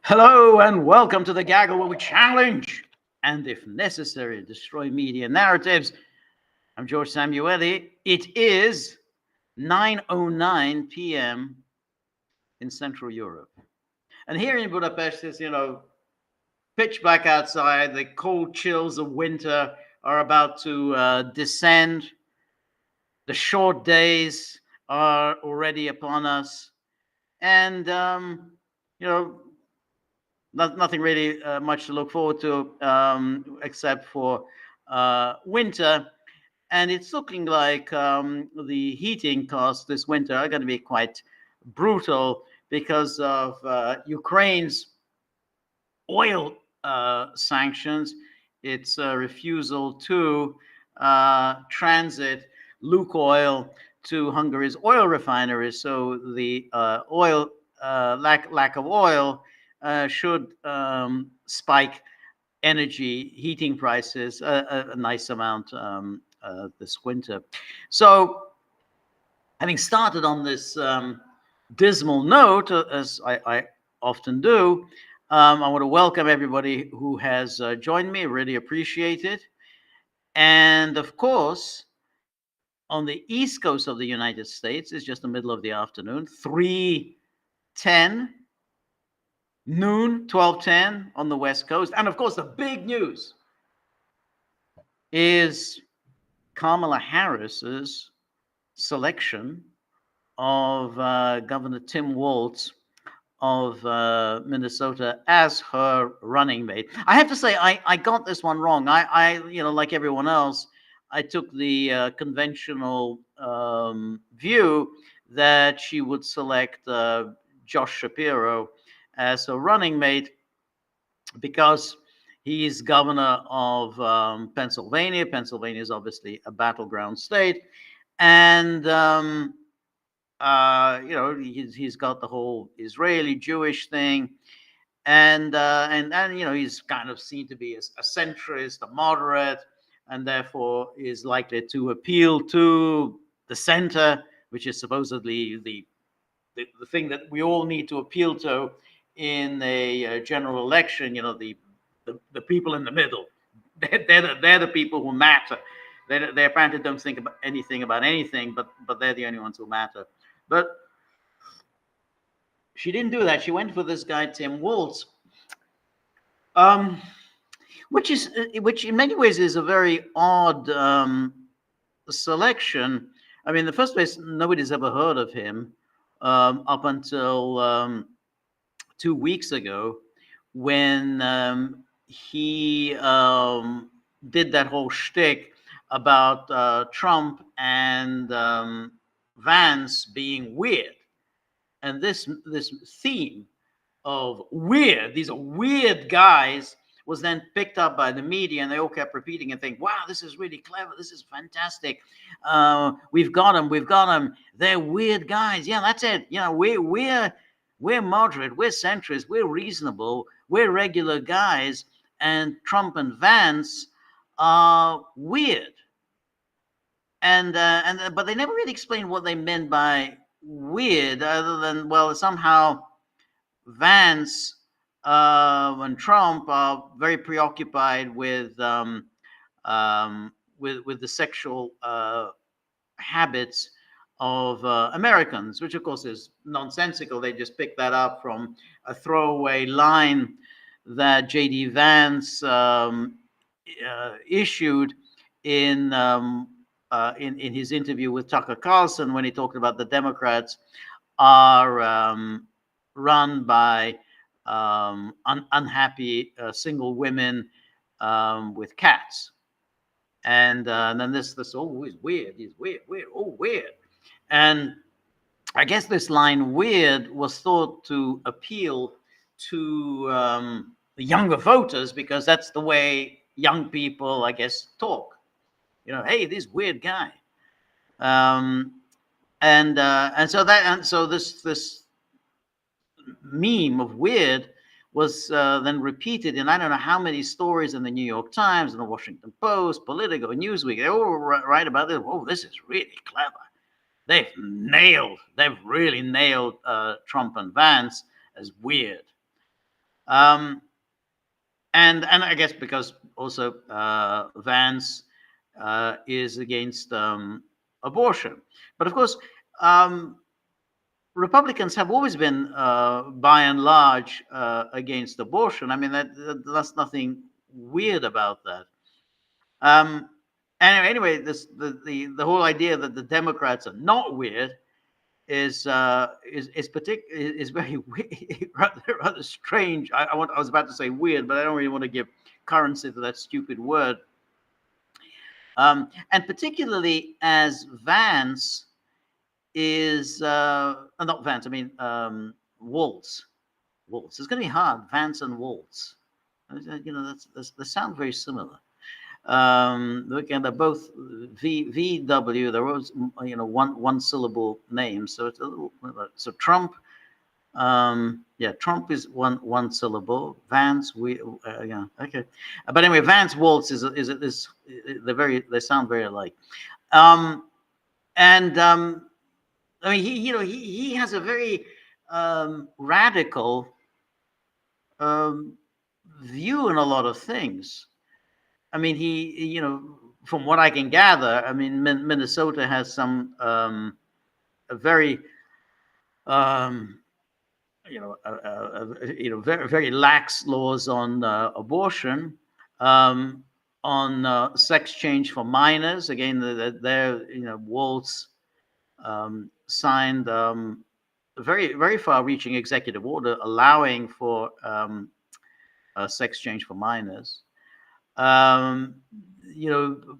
Hello and welcome to the Gaggle, where we challenge and, if necessary, destroy media narratives. I'm George Samueli. It is 9:09 p.m. in Central Europe. And here in Budapest, it's, pitch black outside. The cold chills of winter are about to descend. The short days are already upon us. And, nothing really much to look forward to except for winter. And it's looking like the heating costs this winter are going to be quite brutal because of Ukraine's oil sanctions, its refusal to transit Lukoil to Hungary's oil refineries. So the lack of oil should spike energy heating prices a nice amount this winter. So, having started on this dismal note, as I often do, I want to welcome everybody who has joined me. Really appreciate it. And of course, on the east coast of the United States, it's just the middle of the afternoon, 3:10. Noon, 12:10 on the West Coast. And of course, the big news is Kamala Harris's selection of Governor Tim Walz of Minnesota as her running mate. I have to say, I got this one wrong. I like everyone else, I took the conventional view that she would select Josh Shapiro as a running mate because he's governor of Pennsylvania. Pennsylvania is obviously a battleground state, and he's got the whole Israeli Jewish thing, and he's kind of seen to be a centrist, a moderate, and therefore is likely to appeal to the center, which is supposedly the thing that we all need to appeal to in a general election. The people in the middle, they're the people who matter. They apparently don't think about anything, but they're the only ones who matter. But she didn't do that. She went for this guy Tim Walz, which in many ways is a very odd selection. I mean, in the first place, nobody's ever heard of him up until 2 weeks ago, when he did that whole shtick about Trump and Vance being weird, and this theme of weird, these are weird guys, was then picked up by the media, and they all kept repeating and think, wow, this is really clever, this is fantastic, we've got them, they're weird guys. Yeah, that's it. We're moderate, we're centrist, we're reasonable, we're regular guys, and Trump and Vance are weird. But they never really explained what they meant by weird, other than, well, somehow Vance and Trump are very preoccupied with the sexual habits of Americans, which of course is nonsensical. They just picked that up from a throwaway line that J.D. Vance issued in his interview with Tucker Carlson, when he talked about the Democrats are run by unhappy single women with cats. And then this oh, he's weird, oh, weird. And I guess this line weird was thought to appeal to the younger voters, because that's the way young people, I guess, talk. Hey, this weird guy. So this meme of weird was then repeated in I don't know how many stories in the New York Times and the Washington Post, Politico, Newsweek. They all write about this. Oh, this is really clever. They've really nailed Trump and Vance as weird. Um, and I guess because also Vance is against abortion, but of course Republicans have always been, by and large, against abortion. I mean, that's nothing weird about that. Um, anyway, the whole idea that the Democrats are not weird is very rather strange. I was about to say weird, but I don't really want to give currency to that stupid word. And particularly as Vance is not Vance. I mean Walz. Walz. It's going to be hard. Vance and Walz. You know, they sound very similar. Look, and they're both VW. They're always, you know, one syllable names. So it's a little. So Trump. Yeah, Trump is one syllable. Vance, yeah, okay. But anyway, Vance Walz is they sound very alike. And I mean, he has a very radical view in a lot of things. I mean, you know, from what I can gather, I mean, Minnesota has some a very very very lax laws on abortion, on sex change for minors. Again, they're Walz signed a very very far-reaching executive order allowing for sex change for minors.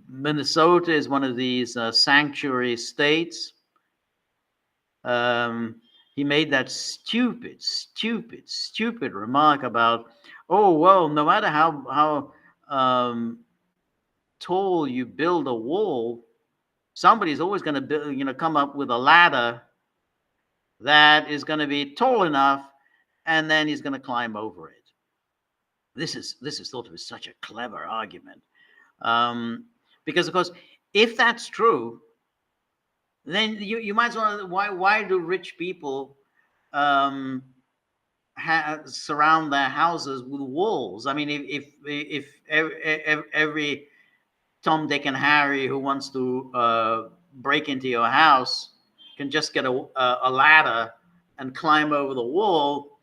Minnesota is one of these sanctuary states. He made that stupid remark about, oh well, no matter how tall you build a wall, somebody's always going to come up with a ladder that is going to be tall enough, and then he's going to climb over it. This is thought of as such a clever argument, because of course, if that's true, then you might as well. Why do rich people surround their houses with walls? I mean, if every Tom, Dick, and Harry who wants to break into your house can just get a ladder and climb over the wall,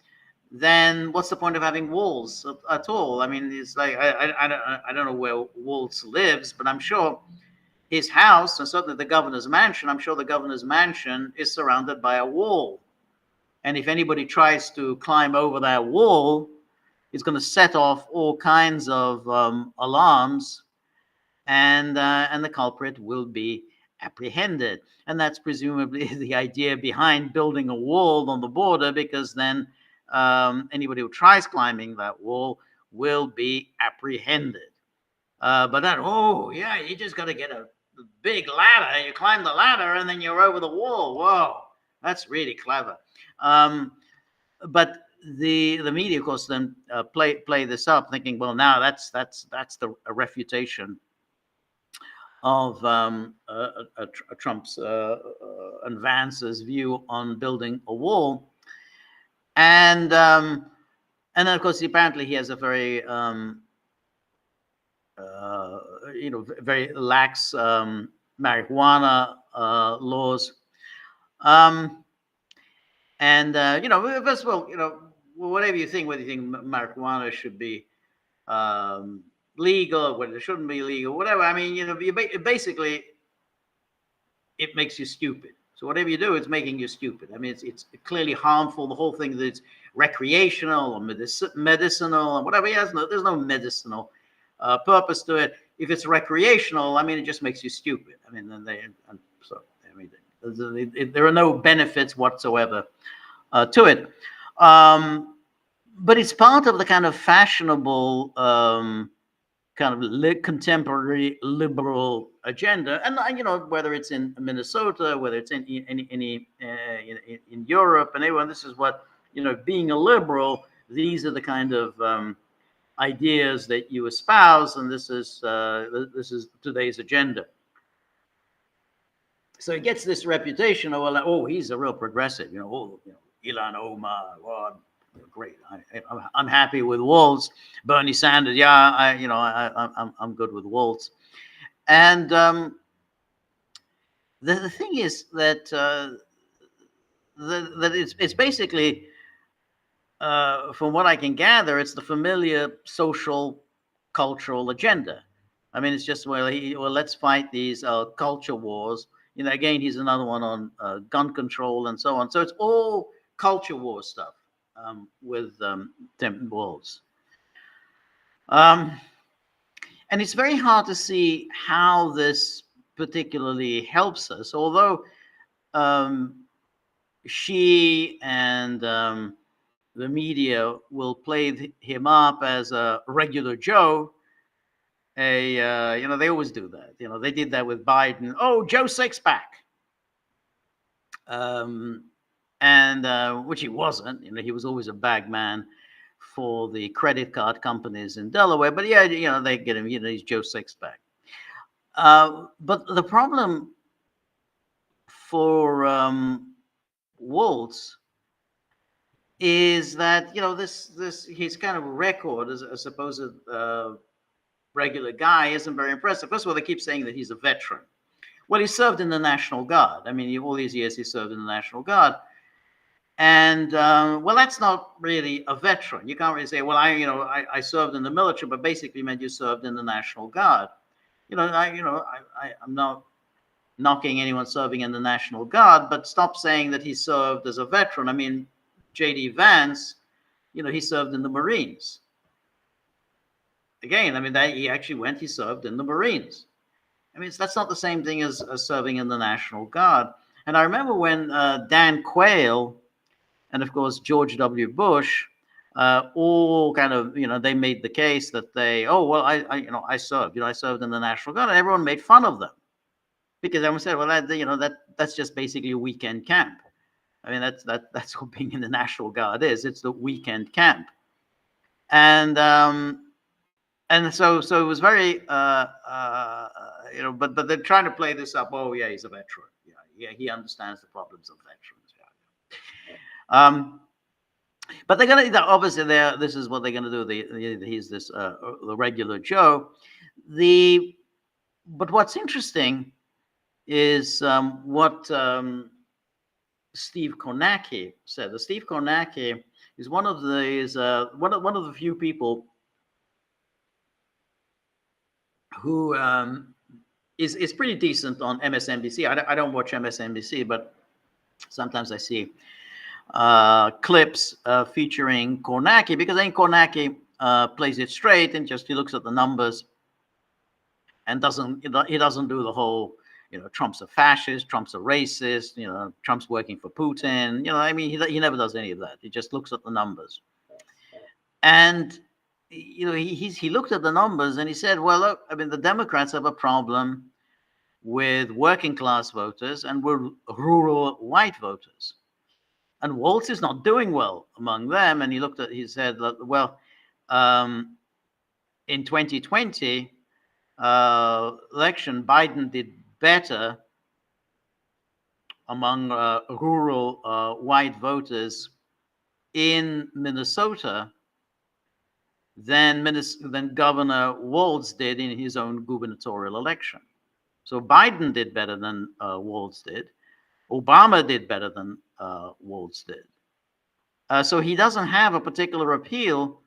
then what's the point of having walls at all? I mean, it's like I don't know where Walz lives, but I'm sure his house, and certainly the governor's mansion, I'm sure the governor's mansion is surrounded by a wall. And if anybody tries to climb over that wall, it's going to set off all kinds of alarms, and the culprit will be apprehended. And that's presumably the idea behind building a wall on the border, because then anybody who tries climbing that wall will be apprehended. But then, oh yeah, you just got to get a big ladder. You climb the ladder and then you're over the wall. Whoa, that's really clever. But the media, of course, then play this up, thinking, well, now that's a refutation of Trump's and Vance's view on building a wall, and then of course apparently he has a very very lax marijuana laws, and first of all, whatever you think, whether you think marijuana should be legal, whether it shouldn't be legal, whatever. I mean, basically, it makes you stupid. So whatever you do, it's making you stupid. I mean, it's clearly harmful. The whole thing that it's recreational or medicinal or whatever. There's no medicinal purpose to it. If it's recreational, I mean, it just makes you stupid. I mean, there are no benefits whatsoever to it. But it's part of the kind of fashionable kind of contemporary liberal agenda, and whether it's in Minnesota, whether it's in Europe, and everyone. This is what being a liberal. These are the kind of ideas that you espouse, and this is today's agenda. So he gets this reputation of, oh, he's a real progressive. Ilhan Omar, great. I'm happy with Walz. Bernie Sanders, yeah, I'm good with Walz. And the thing is that that it's basically, from what I can gather, it's the familiar social cultural agenda. I mean, it's just, well, let's fight these culture wars. Again, he's another one on gun control and so on. So it's all culture war stuff with Tim Walz. And it's very hard to see how this particularly helps us, although she and the media will play him up as a regular Joe. They always do that. They did that with Biden. Oh, Joe Sixpack. And which he wasn't. He was always a bag man for the credit card companies in Delaware. But yeah, they get him. He's Joe Sixpack. But the problem for Walz is that this his kind of record as a supposed regular guy isn't very impressive. First of all, they keep saying that he's a veteran. Well, he served in the National Guard. I mean, all these years he served in the National Guard. And well, that's not really a veteran. You can't really say, well, I served in the military, but basically meant you served in the National Guard. I'm not knocking anyone serving in the National Guard, but stop saying that he served as a veteran. I mean, J.D. Vance, he served in the Marines. Again, I mean, he served in the Marines. I mean, that's not the same thing as serving in the National Guard. And I remember when Dan Quayle and, of course, George W. Bush all kind of, they made the case that I served, I served in the National Guard, and everyone made fun of them because everyone said, well, that's just basically a weekend camp. I mean, that's what being in the National Guard is. It's the weekend camp. And so it was very, but they're trying to play this up. Oh yeah, he's a veteran. Yeah, he understands the problems of veterans. But they're gonna obviously this is what they're gonna do. He's this the regular Joe. But what's interesting is what Steve Kornacki said. Steve Kornacki is one of these one of the few people who is pretty decent on MSNBC. I don't watch MSNBC, but sometimes I see clips featuring Kornacki, because I think Kornacki plays it straight and he looks at the numbers and he doesn't do the whole Trump's a fascist, Trump's a racist, Trump's working for Putin. I mean, he never does any of that. He just looks at the numbers. And he looked at the numbers and he said, well, look, I mean, the Democrats have a problem with working class voters and with rural white voters. And Walz is not doing well among them. And he said, well, in 2020 election, Biden did better among rural white voters in Minnesota than Governor Walz did in his own gubernatorial election. So Biden did better than Walz did. Obama did better than Walz did. So he doesn't have a particular appeal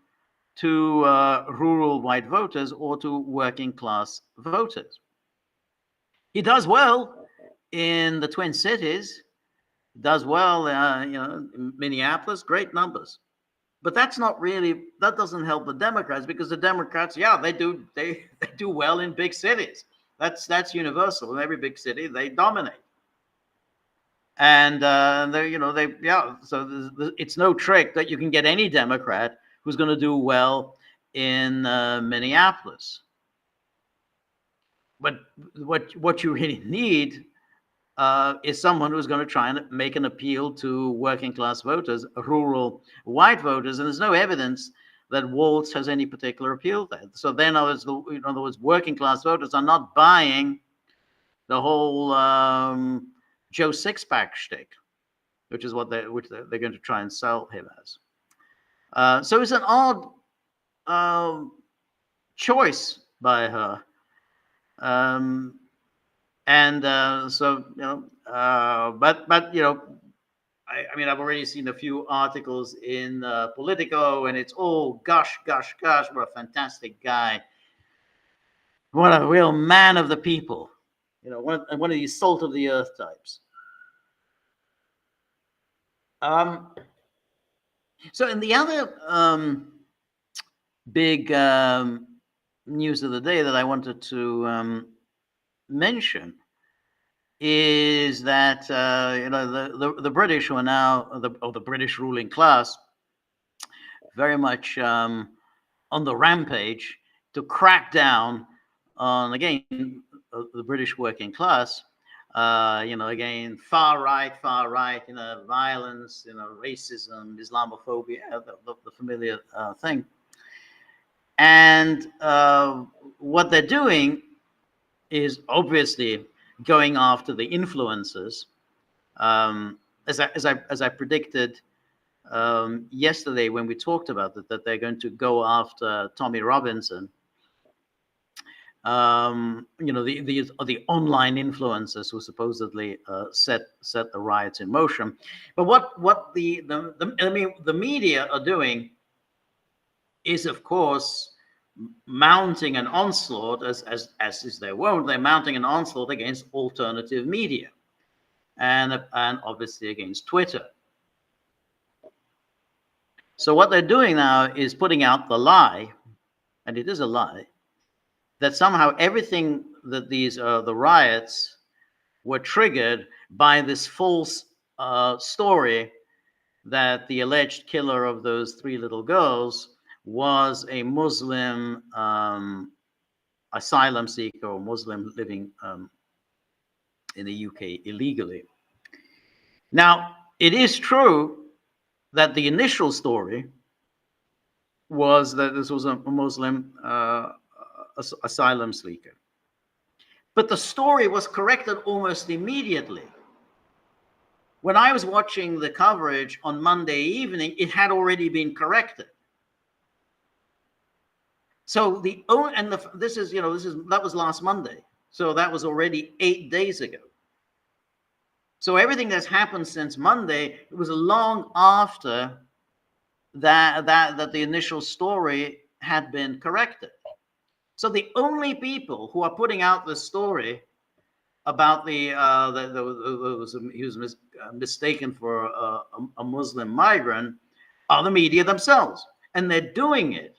to rural white voters or to working class voters. He does well in the Twin Cities, does well, in Minneapolis, great numbers. But that doesn't help the Democrats, because the Democrats, they do well in big cities. That's universal. In every big city, they dominate. And so it's no trick that you can get any Democrat who's going to do well in Minneapolis. But what you really need is someone who's going to try and make an appeal to working class voters, rural white voters, and there's no evidence that Walz has any particular appeal there. So then, in other words, working class voters are not buying the whole Joe Sixpack shtick, which is what they're going to try and sell him as. So it's an odd um, choice by her. Um, and so, but I mean, I've already seen a few articles in Politico, and it's all gosh, gosh, gosh, what a fantastic guy, what a real man of the people, one of these salt of the earth types. Um, so, in the other big news of the day that I wanted to mention is that the British, who are now the British ruling class, very much on the rampage to crack down on, again, the British working class. Again, far right, violence, racism, Islamophobia, the familiar thing. And what they're doing is obviously going after the influencers. As I predicted yesterday when we talked about it, that they're going to go after Tommy Robinson. The online influencers who supposedly set the riots in motion. But what the media are doing is, of course, mounting an onslaught, as is their wont. They're mounting an onslaught against alternative media, and obviously against Twitter. So what they're doing now is putting out the lie, and it is a lie, that somehow everything that the riots were triggered by this false story that the alleged killer of those 3 little girls was a Muslim asylum seeker or Muslim living in the UK illegally. Now, it is true that the initial story was that this was a Muslim asylum seeker. But the story was corrected almost immediately. When I was watching the coverage on Monday evening, it had already been corrected. So that was last Monday. So that was already 8 days ago. So everything that's happened since Monday, it was long after that the initial story had been corrected. So the only people who are putting out the story about he was mistaken for a Muslim migrant are the media themselves, and they're doing it.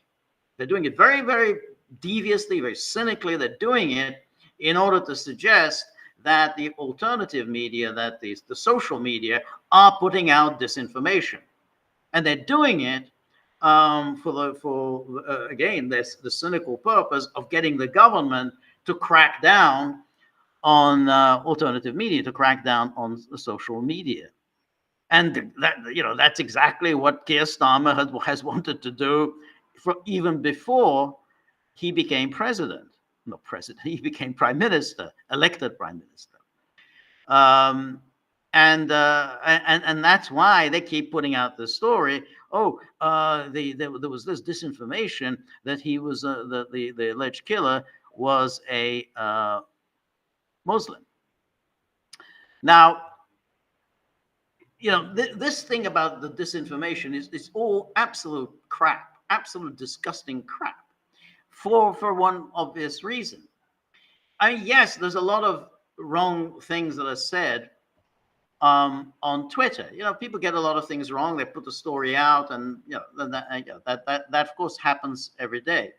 They're doing it very, very deviously, very cynically. They're doing it in order to suggest that the alternative media, that the social media, are putting out disinformation, and they're doing it again, the cynical purpose of getting the government to crack down on alternative media, to crack down on the social media. And that's exactly what Keir Starmer has wanted to do even before he became president. Not president, he became prime minister, elected prime minister. And that's why they keep putting out the story. There was this disinformation that he was the alleged killer was a Muslim. Now, this thing about the disinformation is all absolute crap, absolute disgusting crap, for one obvious reason. I mean, yes, there's a lot of wrong things that are said on Twitter. People get a lot of things wrong. They put the story out, and that of course happens every day.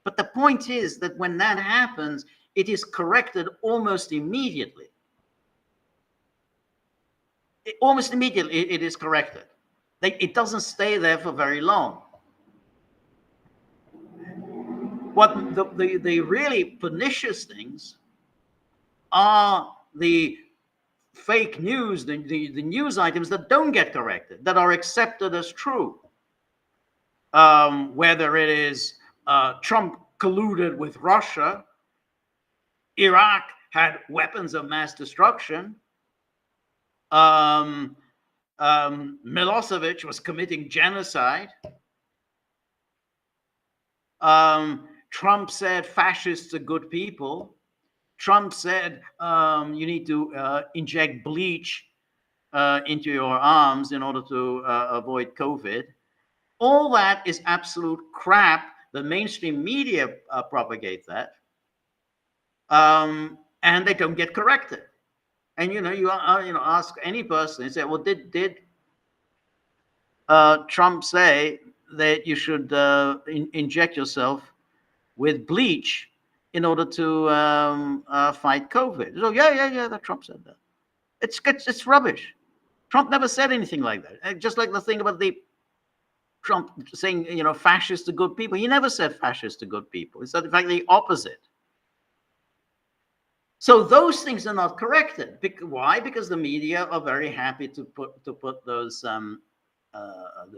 But the point is that when that happens, it is corrected almost immediately. Almost immediately, it is corrected. It doesn't stay there for very long. What the really pernicious things are the fake news, the news items that don't get corrected, that are accepted as true. Whether it is Trump colluded with Russia, Iraq had weapons of mass destruction, Milosevic was committing genocide. Trump said fascists are good people. Trump said you need to inject bleach into your arms in order to avoid COVID. All that is absolute crap. The mainstream media propagate that, and they don't get corrected. And you ask any person, and say, well, did Trump say that you should inject yourself with bleach in order to fight COVID? So yeah, that Trump said that. It's rubbish. Trump never said anything like that. Just like the thing about the Trump saying, fascists are good people. He never said fascists are good people. He said, in fact, the opposite. So those things are not corrected. Why? Because the media are very happy to put those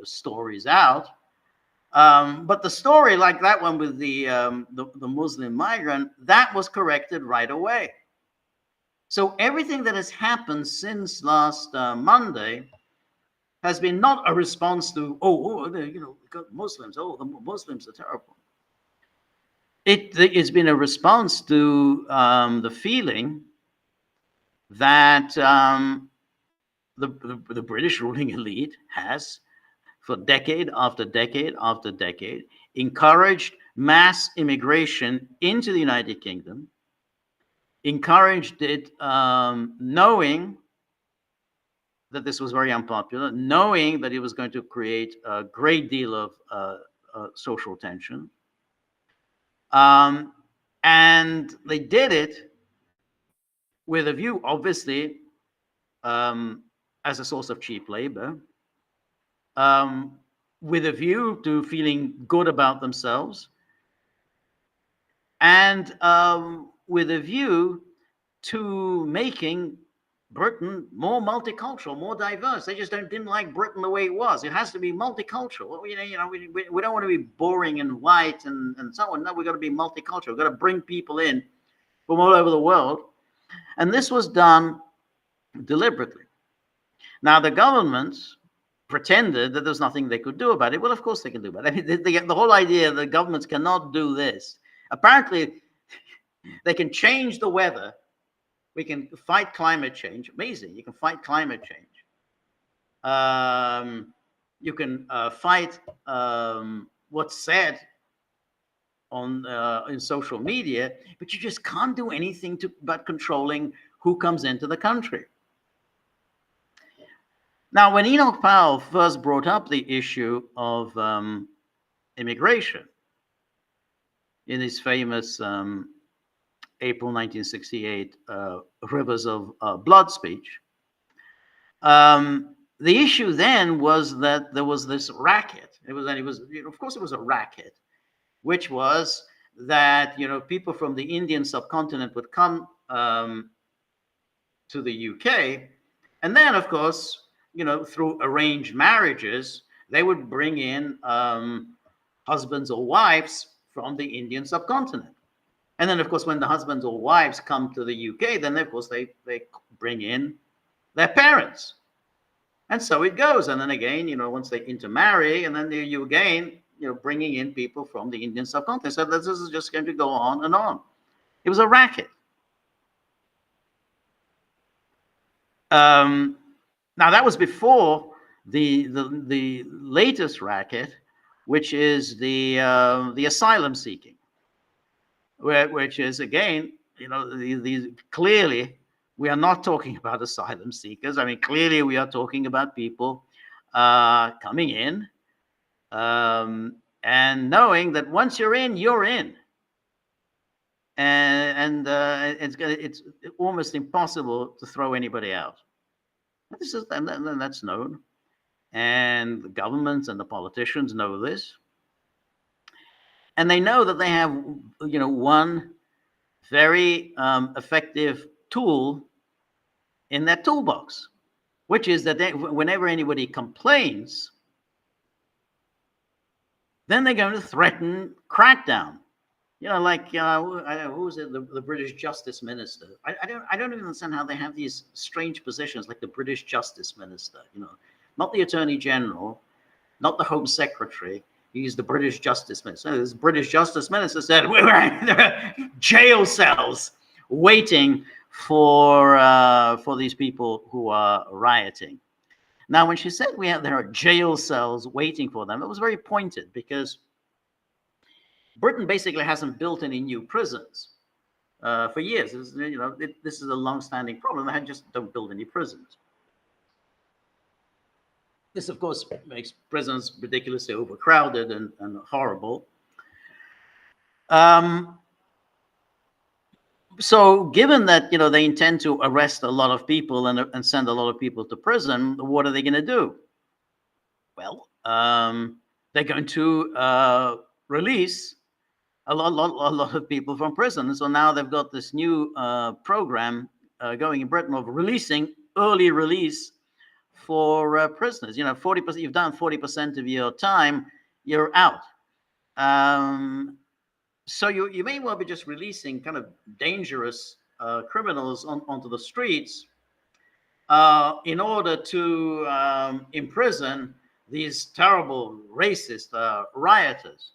stories out. But the story, like that one with the Muslim migrant, that was corrected right away. So everything that has happened since last Monday has been not a response to, Muslims, the Muslims are terrible. It's been a response to the feeling that the British ruling elite has, for decade after decade after decade, encouraged mass immigration into the United Kingdom, encouraged it knowing that this was very unpopular, knowing that it was going to create a great deal of social tension. And they did it with a view, obviously, as a source of cheap labor, with a view to feeling good about themselves, and with a view to making Britain more multicultural, more diverse. They just didn't like Britain the way it was. It has to be multicultural. We don't want to be boring and white and so on. No, we've got to be multicultural. We've got to bring people in from all over the world. And this was done deliberately. Now, the governments pretended that there's nothing they could do about it. Well, of course they can do about it. I mean, the whole idea that governments cannot do this. Apparently, they can change the weather. We can fight climate change. Amazing. You can fight climate change. You can fight what's said on in social media, but you just can't do anything about controlling who comes into the country. Now, when Enoch Powell first brought up the issue of immigration in his famous April 1968 Rivers of Blood speech, the issue then was that there was this racket. Of course, it was a racket, which was that people from the Indian subcontinent would come to the UK, and then, of course, through arranged marriages, they would bring in husbands or wives from the Indian subcontinent. And then, of course, when the husbands or wives come to the UK, then, of course, they bring in their parents. And so it goes. And then again, once they intermarry, and then you again, bringing in people from the Indian subcontinent. So this is just going to go on and on. It was a racket. Now, that was before the latest racket, which is the asylum seeking, which is, again, clearly we are not talking about asylum seekers. I mean, clearly we are talking about people coming in and knowing that once you're in, you're in. And it's almost impossible to throw anybody out. And that's known. And the governments and the politicians know this. And they know that they have, one very effective tool in their toolbox, which is that whenever anybody complains, then they're going to threaten crackdown. Like who was it? The British Justice Minister. I don't even understand how they have these strange positions, like the British Justice Minister. not the Attorney General, not the Home Secretary. He's the British Justice Minister. This British Justice Minister said, there are jail cells waiting for these people who are rioting. Now, when she said there are jail cells waiting for them, it was very pointed, because Britain basically hasn't built any new prisons for years. This is a long-standing problem. They just don't build any prisons. This, of course, makes prisons ridiculously overcrowded and horrible. So given that, they intend to arrest a lot of people and send a lot of people to prison, what are they going to do? Well, they're going to release a lot of people from prison. So now they've got this new program going in Britain of releasing early release for prisoners. 40%. You've done 40% of your time, you're out. So you may well be just releasing kind of dangerous criminals onto the streets in order to imprison these terrible racist rioters.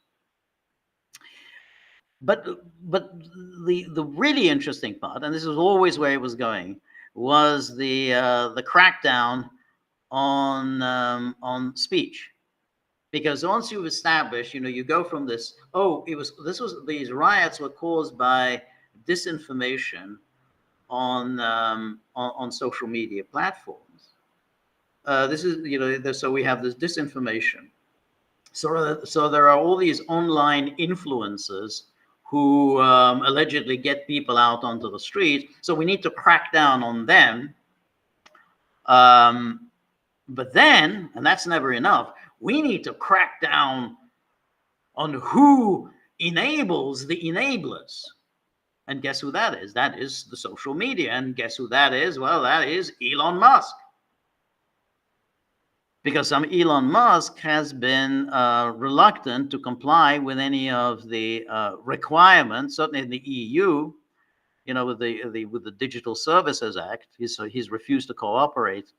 But the really interesting part, and this is always where it was going, was the crackdown on speech. Because once you've established, you go from this. These riots were caused by disinformation on social media platforms. So we have this disinformation. So there are all these online influencers who allegedly get people out onto the street. So we need to crack down on them. But then, and that's never enough, we need to crack down on who enables the enablers. And guess who that is? That is the social media. And guess who that is? Well, that is Elon Musk. Because Elon Musk has been reluctant to comply with any of the requirements, certainly in the EU, with the Digital Services Act. He's refused to cooperate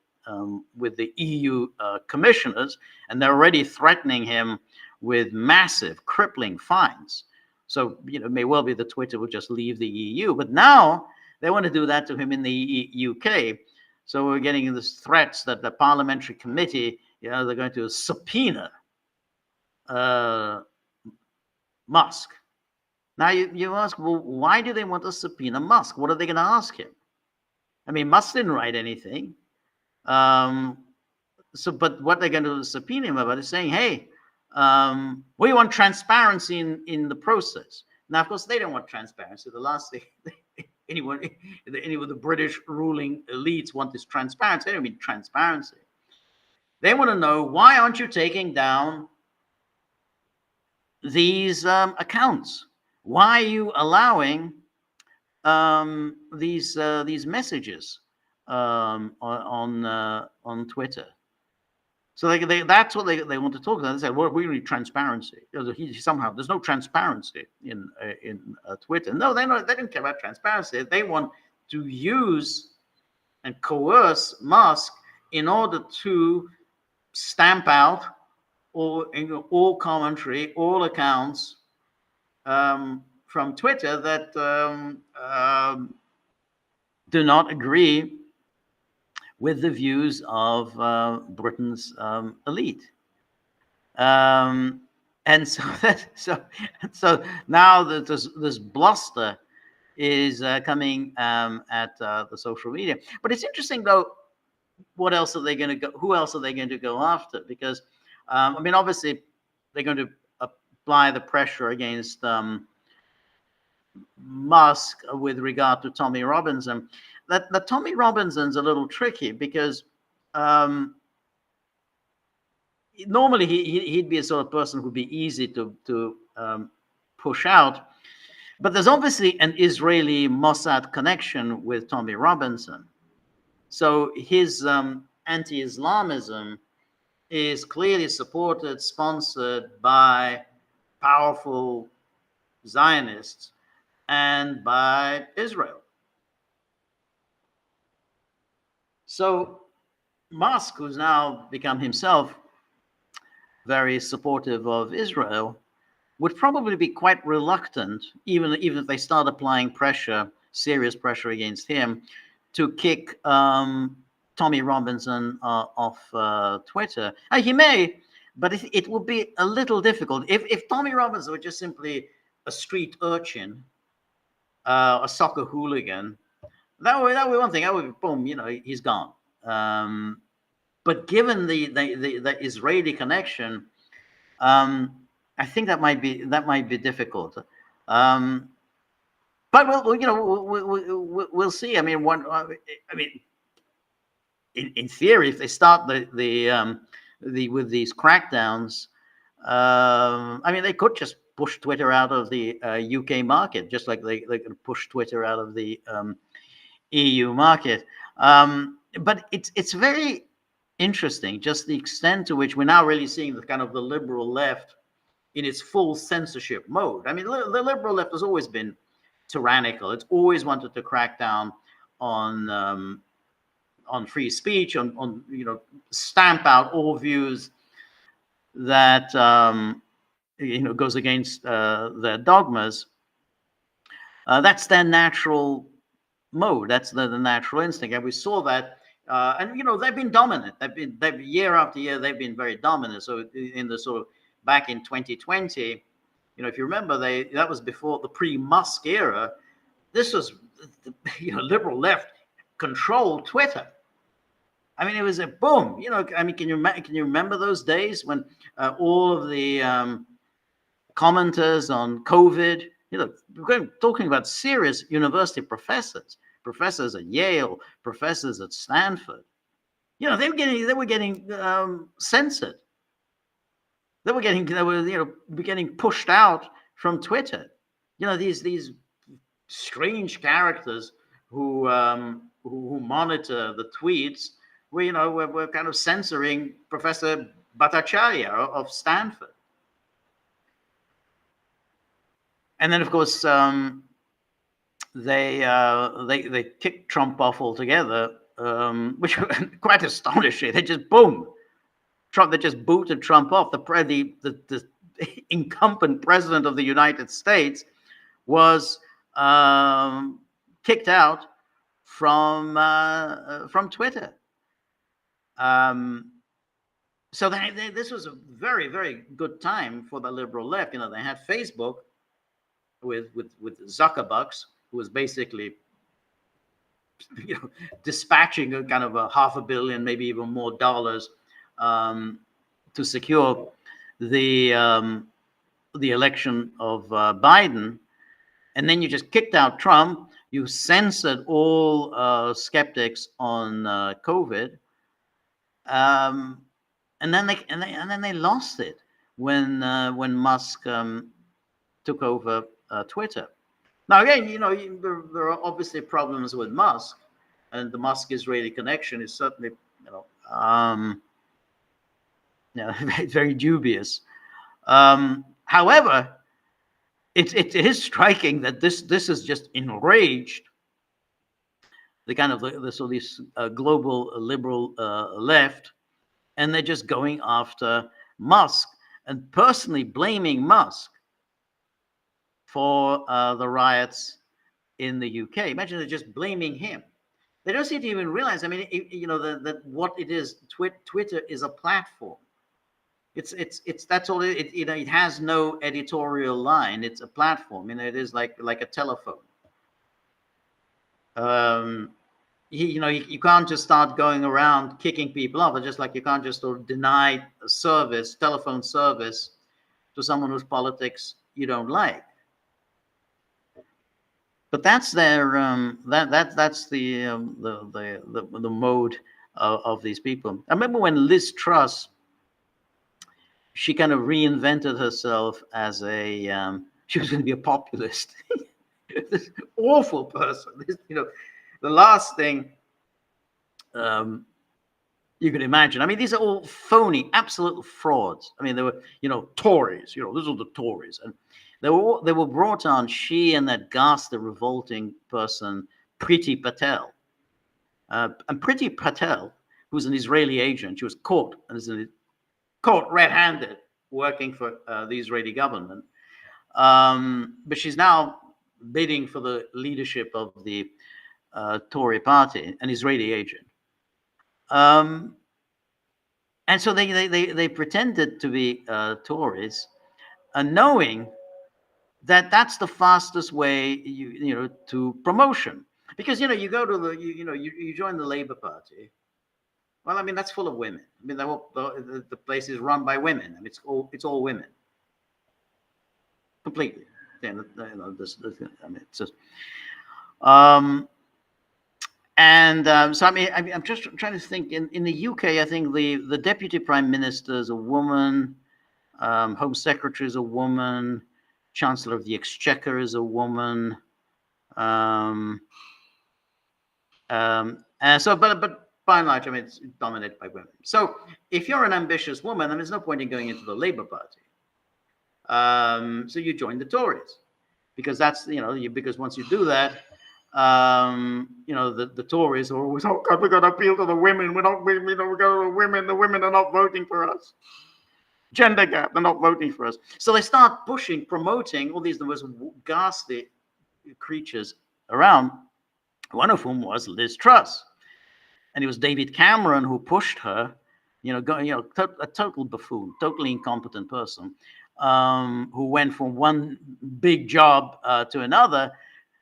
with the EU commissioners, and they're already threatening him with massive, crippling fines. So, it may well be that Twitter will just leave the EU, but now they want to do that to him in the UK. So we're getting these threats that the parliamentary committee, they're going to subpoena Musk. Now you ask, well, why do they want to subpoena Musk? What are they going to ask him? I mean, Musk didn't write anything. But what they're going to subpoena him about is saying, hey, we want transparency in the process. Now, of course, they don't want transparency. The last thing any of the British ruling elites want is transparency. They don't mean transparency. They want to know, why aren't you taking down these accounts? Why are you allowing these messages on Twitter? So that's what they want to talk about. They say, well, we need transparency. Somehow there's no transparency in Twitter. No, they don't care about transparency. They want to use and coerce Musk in order to stamp out all commentary, all accounts from Twitter that do not agree with the views of Britain's elite. And so now that this bluster is coming at the social media. But it's interesting, though, what else are they going to go? Who else are they going to go after? Because obviously, they're going to apply the pressure against Musk with regard to Tommy Robinson. That Tommy Robinson's a little tricky because normally he'd be a sort of person who'd be easy to push out. But there's obviously an Israeli Mossad connection with Tommy Robinson. So his anti-Islamism is clearly supported, sponsored by powerful Zionists and by Israel. So Musk, who's now become himself very supportive of Israel, would probably be quite reluctant, even if they start applying pressure, serious pressure against him, to kick Tommy Robinson off Twitter. He may, but it would be a little difficult if Tommy Robinson were just simply a street urchin, a soccer hooligan. That would be one thing. That would be boom. He's gone. But given the Israeli connection, I think that might be difficult. But we'll see. I mean, in theory, if they start with these crackdowns, I mean, they could just push Twitter out of the UK market, just like they could push Twitter out of the EU market. But it's very interesting, just the extent to which we're now really seeing the kind of the liberal left in its full censorship mode. I mean, the liberal left has always been tyrannical. It's always wanted to crack down on free speech, on stamp out all views that goes against their dogmas. That's their natural mode. That's the natural instinct, and we saw that. And they've been dominant. They've year after year they've been very dominant. So in the sort of back in 2020, if you remember, that was before the pre-Musk era. This was liberal left controlled Twitter. I mean, it was a boom. I mean, can you remember those days when all of the commenters on COVID, we're talking about serious university professors at Yale, professors at Stanford. They were getting censored. They were getting pushed out from Twitter. These strange characters who monitor the tweets. We're kind of censoring Professor Bhattacharya of Stanford. And then, of course, they kicked Trump off altogether, which was quite astonishing. They just they just booted Trump off. The incumbent president of the United States was kicked out from Twitter. So this was a very, very good time for the liberal left. They had Facebook with Zuckerbucks, who was basically dispatching a kind of $500 million, maybe even more dollars to secure the election of Biden. And then you just kicked out Trump. You censored all skeptics on COVID. And then they lost it when Musk took over Twitter. Now again, there are obviously problems with Musk, and the Musk-Israeli connection is certainly very dubious. However, it is striking that this has just enraged the kind of this global liberal left, and they're just going after Musk and personally blaming Musk for the riots in the UK. Imagine they're just blaming him. They don't seem to even realize. I mean, that what it is. Twitter is a platform. It's that's all. It has no editorial line. It's a platform. It is like a telephone. You can't just start going around kicking people off. It's just like you can't just sort of deny a telephone service to someone whose politics you don't like. But that's their that's the mode of these people. I remember when Liz Truss, she kind of reinvented herself as she was going to be a populist. This awful person. The last thing you can imagine. I mean, these are all phony, absolute frauds. I mean, they were, Tories. These are the Tories, and they were brought on. She and that ghastly, revolting person, Priti Patel. And Priti Patel who's an Israeli agent. She was caught red-handed working for the Israeli government. But she's now bidding for the leadership of the Tory party, an Israeli agent. And so they pretended to be Tories, knowing that that's the fastest way to promotion. Because you go to you join the Labour Party. Well, I mean, that's full of women. I mean, the place is run by women. I mean, it's all women, completely. I mean, it's just. So I mean, I'm just trying to think. In the UK, I think the deputy prime minister is a woman, home secretary is a woman, chancellor of the exchequer is a woman. And so, but by and large, I mean, it's dominated by women. So if you're an ambitious woman, then there's no point in going into the Labour Party. So you join the Tories, because that's because once you do that, the Tories are always, oh God, we're going to appeal to the women. We're not, we got the women. The women are not voting for us. Gender gap, they're not voting for us. So they start promoting all these the most ghastly creatures around. One of whom was Liz Truss, and it was David Cameron who pushed her. A total buffoon, totally incompetent person, who went from one big job to another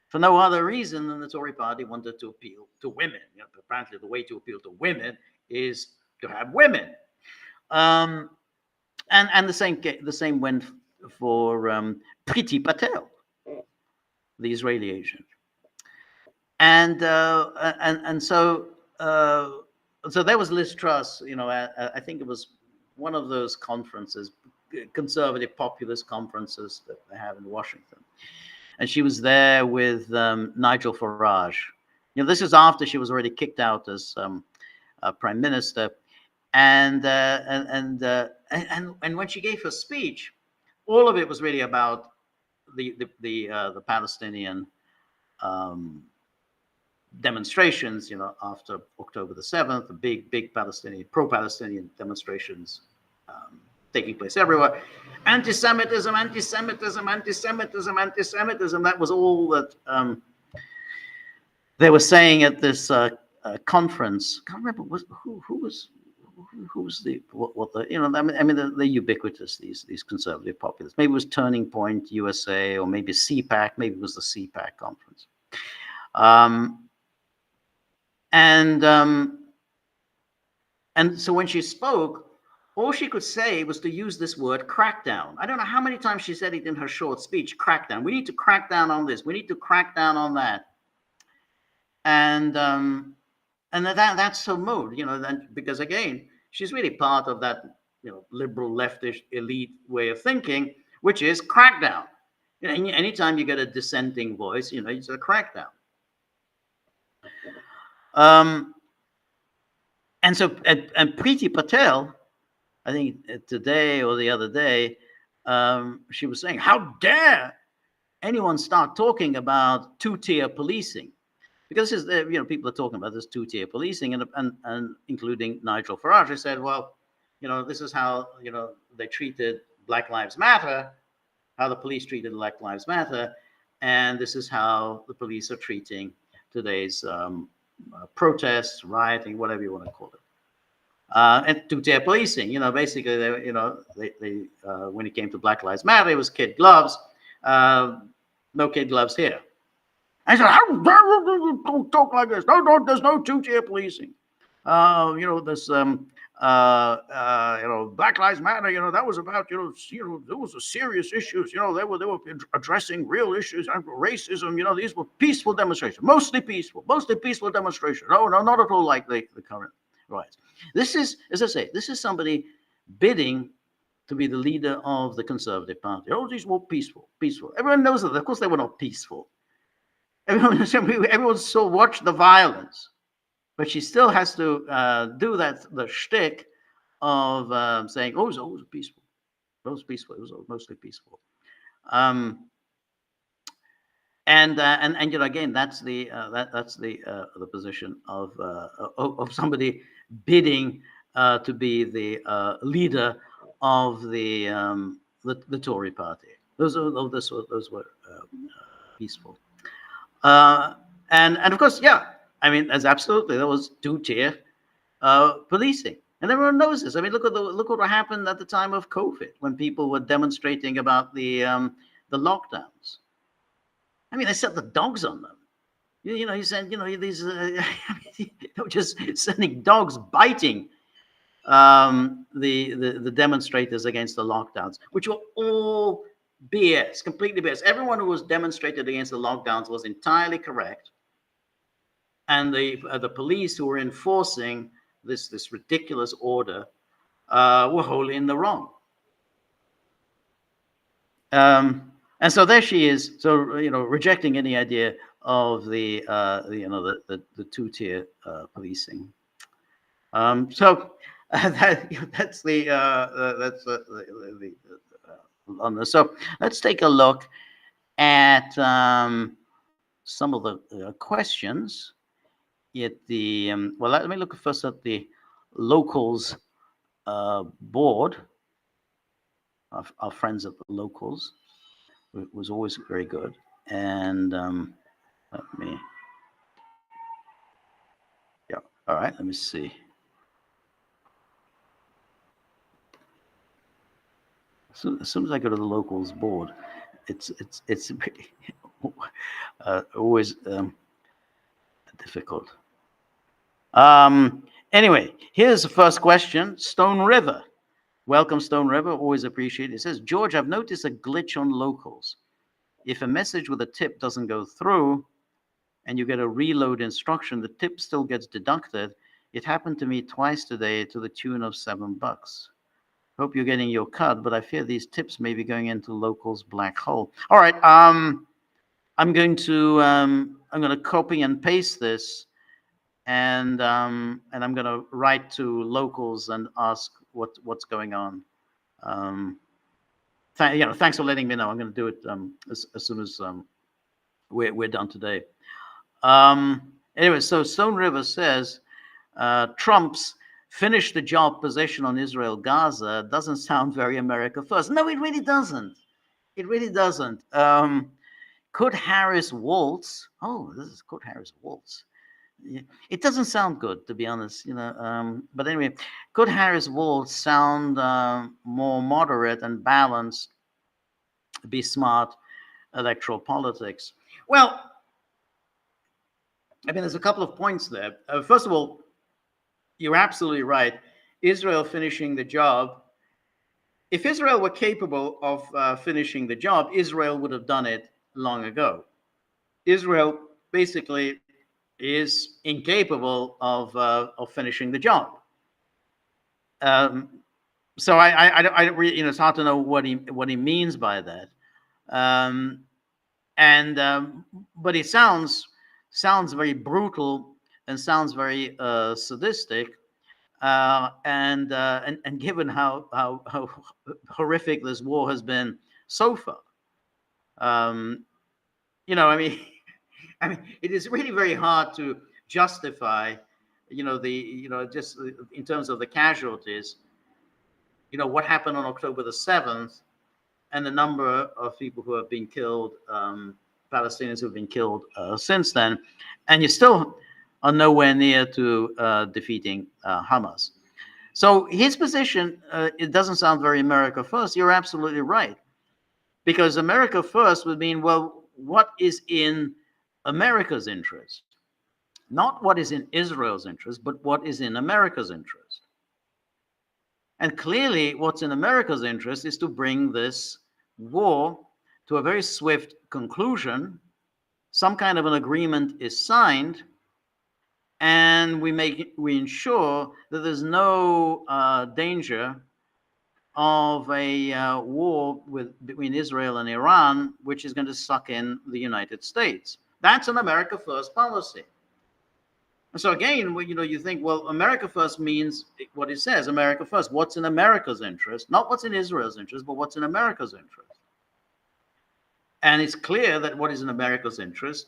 for no other reason than the Tory party wanted to appeal to women. Apparently, the way to appeal to women is to have women. And the same went for Priti Patel, the Israeli agent. And so there was Liz Truss. I think it was one of those conferences, conservative populist conferences that they have in Washington, and she was there with Nigel Farage. This is after she was already kicked out as prime minister, and when she gave her speech, all of it was really about the Palestinian demonstrations, after October the 7th, the big pro-Palestinian demonstrations taking place everywhere. Anti-Semitism. That was all that they were saying at this conference. I can't remember who was the they're ubiquitous, these conservative populists. Maybe it was Turning Point USA, or maybe CPAC. Maybe it was the CPAC conference. And so when she spoke, all she could say was to use this word crackdown. I don't know how many times she said it in her short speech, crackdown. We need to crack down on this. We need to crack down on that. And that's her mood, because again, she's really part of that, liberal leftist elite way of thinking, which is crackdown. Anytime you get a dissenting voice, it's a crackdown. And Priti Patel, I think today or the other day, she was saying, how dare anyone start talking about two-tier policing? Because this is, people are talking about this two-tier policing, and including Nigel Farage. They said, well, this is how, they treated Black Lives Matter, how the police treated Black Lives Matter, and this is how the police are treating today's protests, rioting, whatever you want to call it. And two-tier policing, basically, they when it came to Black Lives Matter, it was kid gloves. No kid gloves here. I said, how dare you don't talk like this? No, there's no two-tier policing. This Black Lives Matter, that was about, there was a serious issues, they were addressing real issues, racism, these were peaceful demonstrations, mostly peaceful demonstrations. No, not at all like the current riots. This is, as I say, this is somebody bidding to be the leader of the Conservative Party. Oh, these were peaceful. Everyone knows that. Of course, they were not peaceful. Everyone still watched the violence, but she still has to do the shtick of saying, "Oh, it was always peaceful. It was peaceful. It was mostly peaceful." And again, that's the position of somebody bidding to be the leader of the Tory party. Those were peaceful. And of course, yeah, I mean, as absolutely, there was two-tier policing, and everyone knows this. I mean, look what happened at the time of COVID when people were demonstrating about the lockdowns. I mean, they set the dogs on them. You know, he said, you know, these just sending dogs biting the demonstrators against the lockdowns, which were all BS, completely BS. Everyone who was demonstrated against the lockdowns was entirely correct, and the police who were enforcing this ridiculous order were wholly in the wrong. And so there she is, so you know, rejecting any idea of the two-tier policing. So that's the on this. So let's take a look at some of the questions. At the well, let me look first at the locals board. Our friends at the locals was always very good. And let me, yeah, all right, let me see. So as soon as I go to the locals board, it's always difficult. Anyway, here's the first question. Stone River. Welcome, Stone River. Always appreciate it. It says, George, I've noticed a glitch on locals. If a message with a tip doesn't go through and you get a reload instruction, the tip still gets deducted. It happened to me twice today to the tune of $7. Hope you're getting your cut, but I fear these tips may be going into locals' black hole. All right. I'm going to copy and paste this, and I'm going to write to locals and ask what's going on. Thanks for letting me know. I'm going to do it as soon as we're done today. Anyway, so Stone River says Trump's finish the job position on Israel Gaza doesn't sound very America first. No, it really doesn't. It really doesn't. Could Harris waltz? Oh, this is could Harris waltz. It doesn't sound good, to be honest, you know. But anyway, could Harris waltz sound more moderate and balanced, be smart electoral politics? Well, I mean, there's a couple of points there. First of all, you're absolutely right. Israel finishing the job. If Israel were capable of finishing the job, Israel would have done it long ago. Israel basically is incapable of finishing the job. So I don't really, you know, it's hard to know what he means by that. But it sounds very brutal and sounds very sadistic. And given how horrific this war has been so far, you know, I mean, it is really very hard to justify, just in terms of the casualties, you know, what happened on October the 7th and the number of people who have been killed, Palestinians who have been killed since then, and you still are nowhere near to defeating Hamas. So his position, it doesn't sound very America first. You're absolutely right. Because America first would mean, well, what is in America's interest? Not what is in Israel's interest, but what is in America's interest. And clearly, what's in America's interest is to bring this war to a very swift conclusion. Some kind of an agreement is signed, and we ensure that there's no danger of a war between Israel and Iran, which is going to suck in the United States. That's an America First policy. And so again, you think, well, America First means what it says, America First. What's in America's interest? Not what's in Israel's interest, but what's in America's interest. And it's clear that what is in America's interest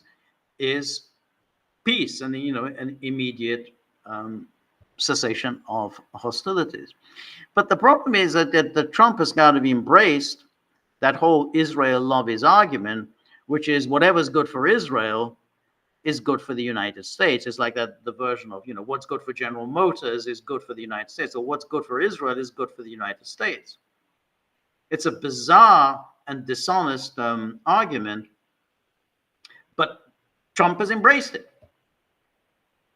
is peace and, an immediate cessation of hostilities. But the problem is that Trump has got to be embraced that whole Israel lobbies argument, which is whatever's good for Israel is good for the United States. It's like that the version of, what's good for General Motors is good for the United States, or what's good for Israel is good for the United States. It's a bizarre and dishonest argument, but Trump has embraced it.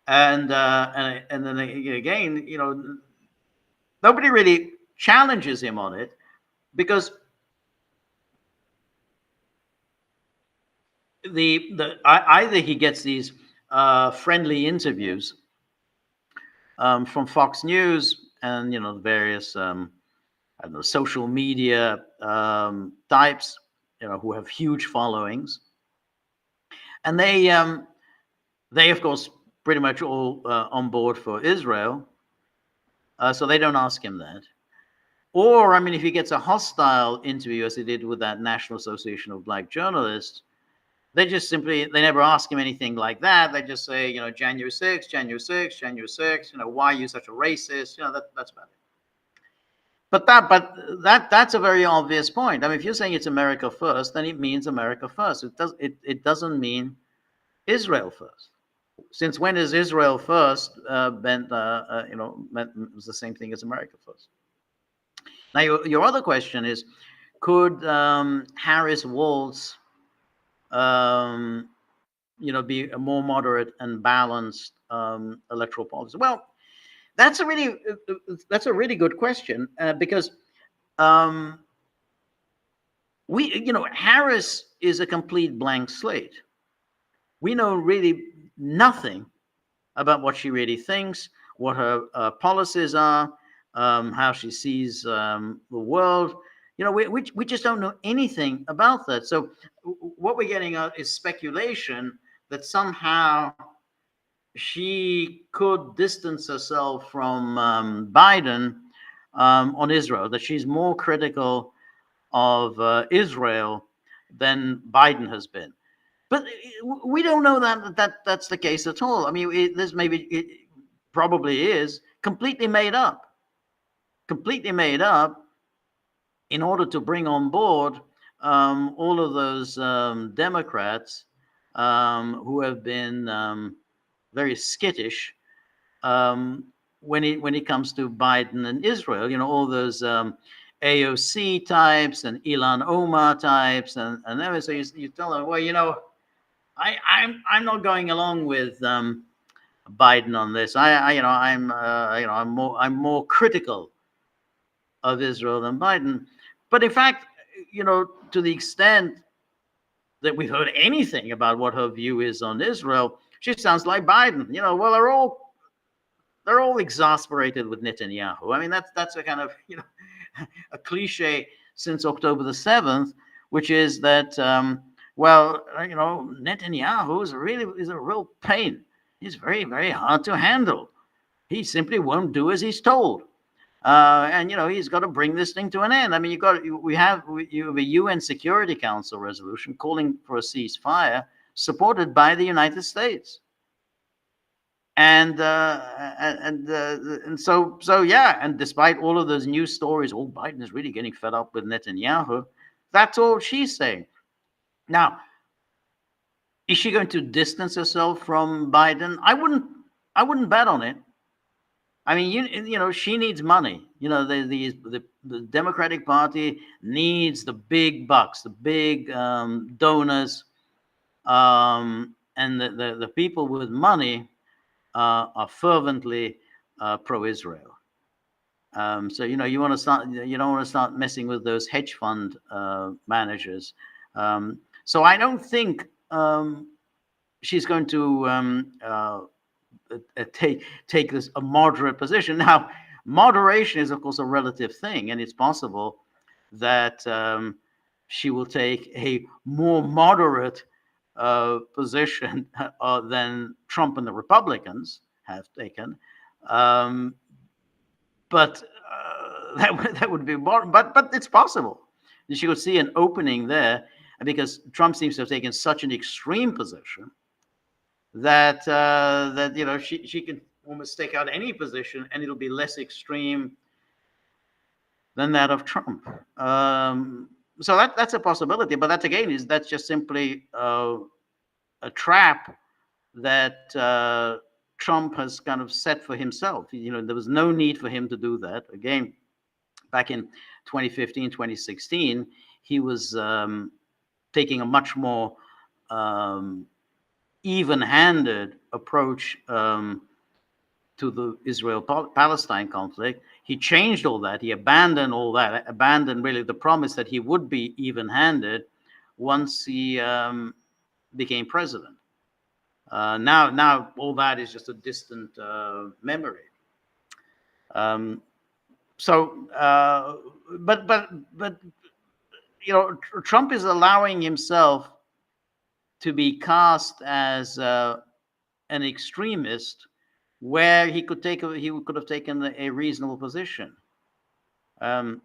And then again, nobody really challenges him on it, because either he gets these friendly interviews from Fox News and various social media types who have huge followings, and they of course pretty much all on board for Israel, so they don't ask him that. Or if he gets a hostile interview, as he did with that National Association of Black Journalists, they never ask him anything like that. They just say, January 6th, January 6th, January 6th, why are you such a racist? That's about it. But that's a very obvious point. If you're saying it's America first, then it means America first. It doesn't mean Israel first. Since when is Israel first meant was the same thing as America first? Now, your other question is, could Harris Walz be a more moderate and balanced electoral policy? Well, that's a really good question, because Harris is a complete blank slate. We know really nothing about what she really thinks, what her policies are, how she sees the world. We just don't know anything about that. So what we're getting at is speculation that somehow she could distance herself from Biden on Israel, that she's more critical of Israel than Biden has been. But we don't know that's the case at all. It probably is completely made up in order to bring on board all of those Democrats who have been very skittish when it comes to Biden and Israel. All those AOC types and Ilhan Omar types and everything. So you tell them, well, I'm not going along with Biden on this. I'm more critical of Israel than Biden. But in fact, to the extent that we've heard anything about what her view is on Israel, she sounds like Biden. Well, they're all exasperated with Netanyahu. That's a kind of a cliche since October the 7th, which is that Netanyahu is a real pain. He's very, very hard to handle. He simply won't do as he's told. And he's got to bring this thing to an end. You have a UN Security Council resolution calling for a ceasefire, supported by the United States. And so and despite all of those news stories, Biden is really getting fed up with Netanyahu. That's all she's saying. Now, is she going to distance herself from Biden? I wouldn't bet on it. She needs money. The Democratic Party needs the big bucks, the big donors, and the people with money are fervently pro-Israel. So you don't want to start messing with those hedge fund managers. So I don't think she's going to take this a moderate position. Now, moderation is of course a relative thing, and it's possible that she will take a more moderate position than Trump and the Republicans have taken. But that would be more. But it's possible. She would see an opening there, because Trump seems to have taken such an extreme position that she can almost take out any position, and it'll be less extreme than that of Trump. So that's a possibility, but that's just simply a trap that Trump has kind of set for himself. There was no need for him to do that. Again, back in 2015, 2016, he was taking a much more even-handed approach to the Israel-Palestine conflict. He changed all that. He abandoned all that, abandoned really the promise that he would be even-handed once he became president. Now all that is just a distant memory. But Trump is allowing himself to be cast as an extremist, where he could have taken a reasonable position. So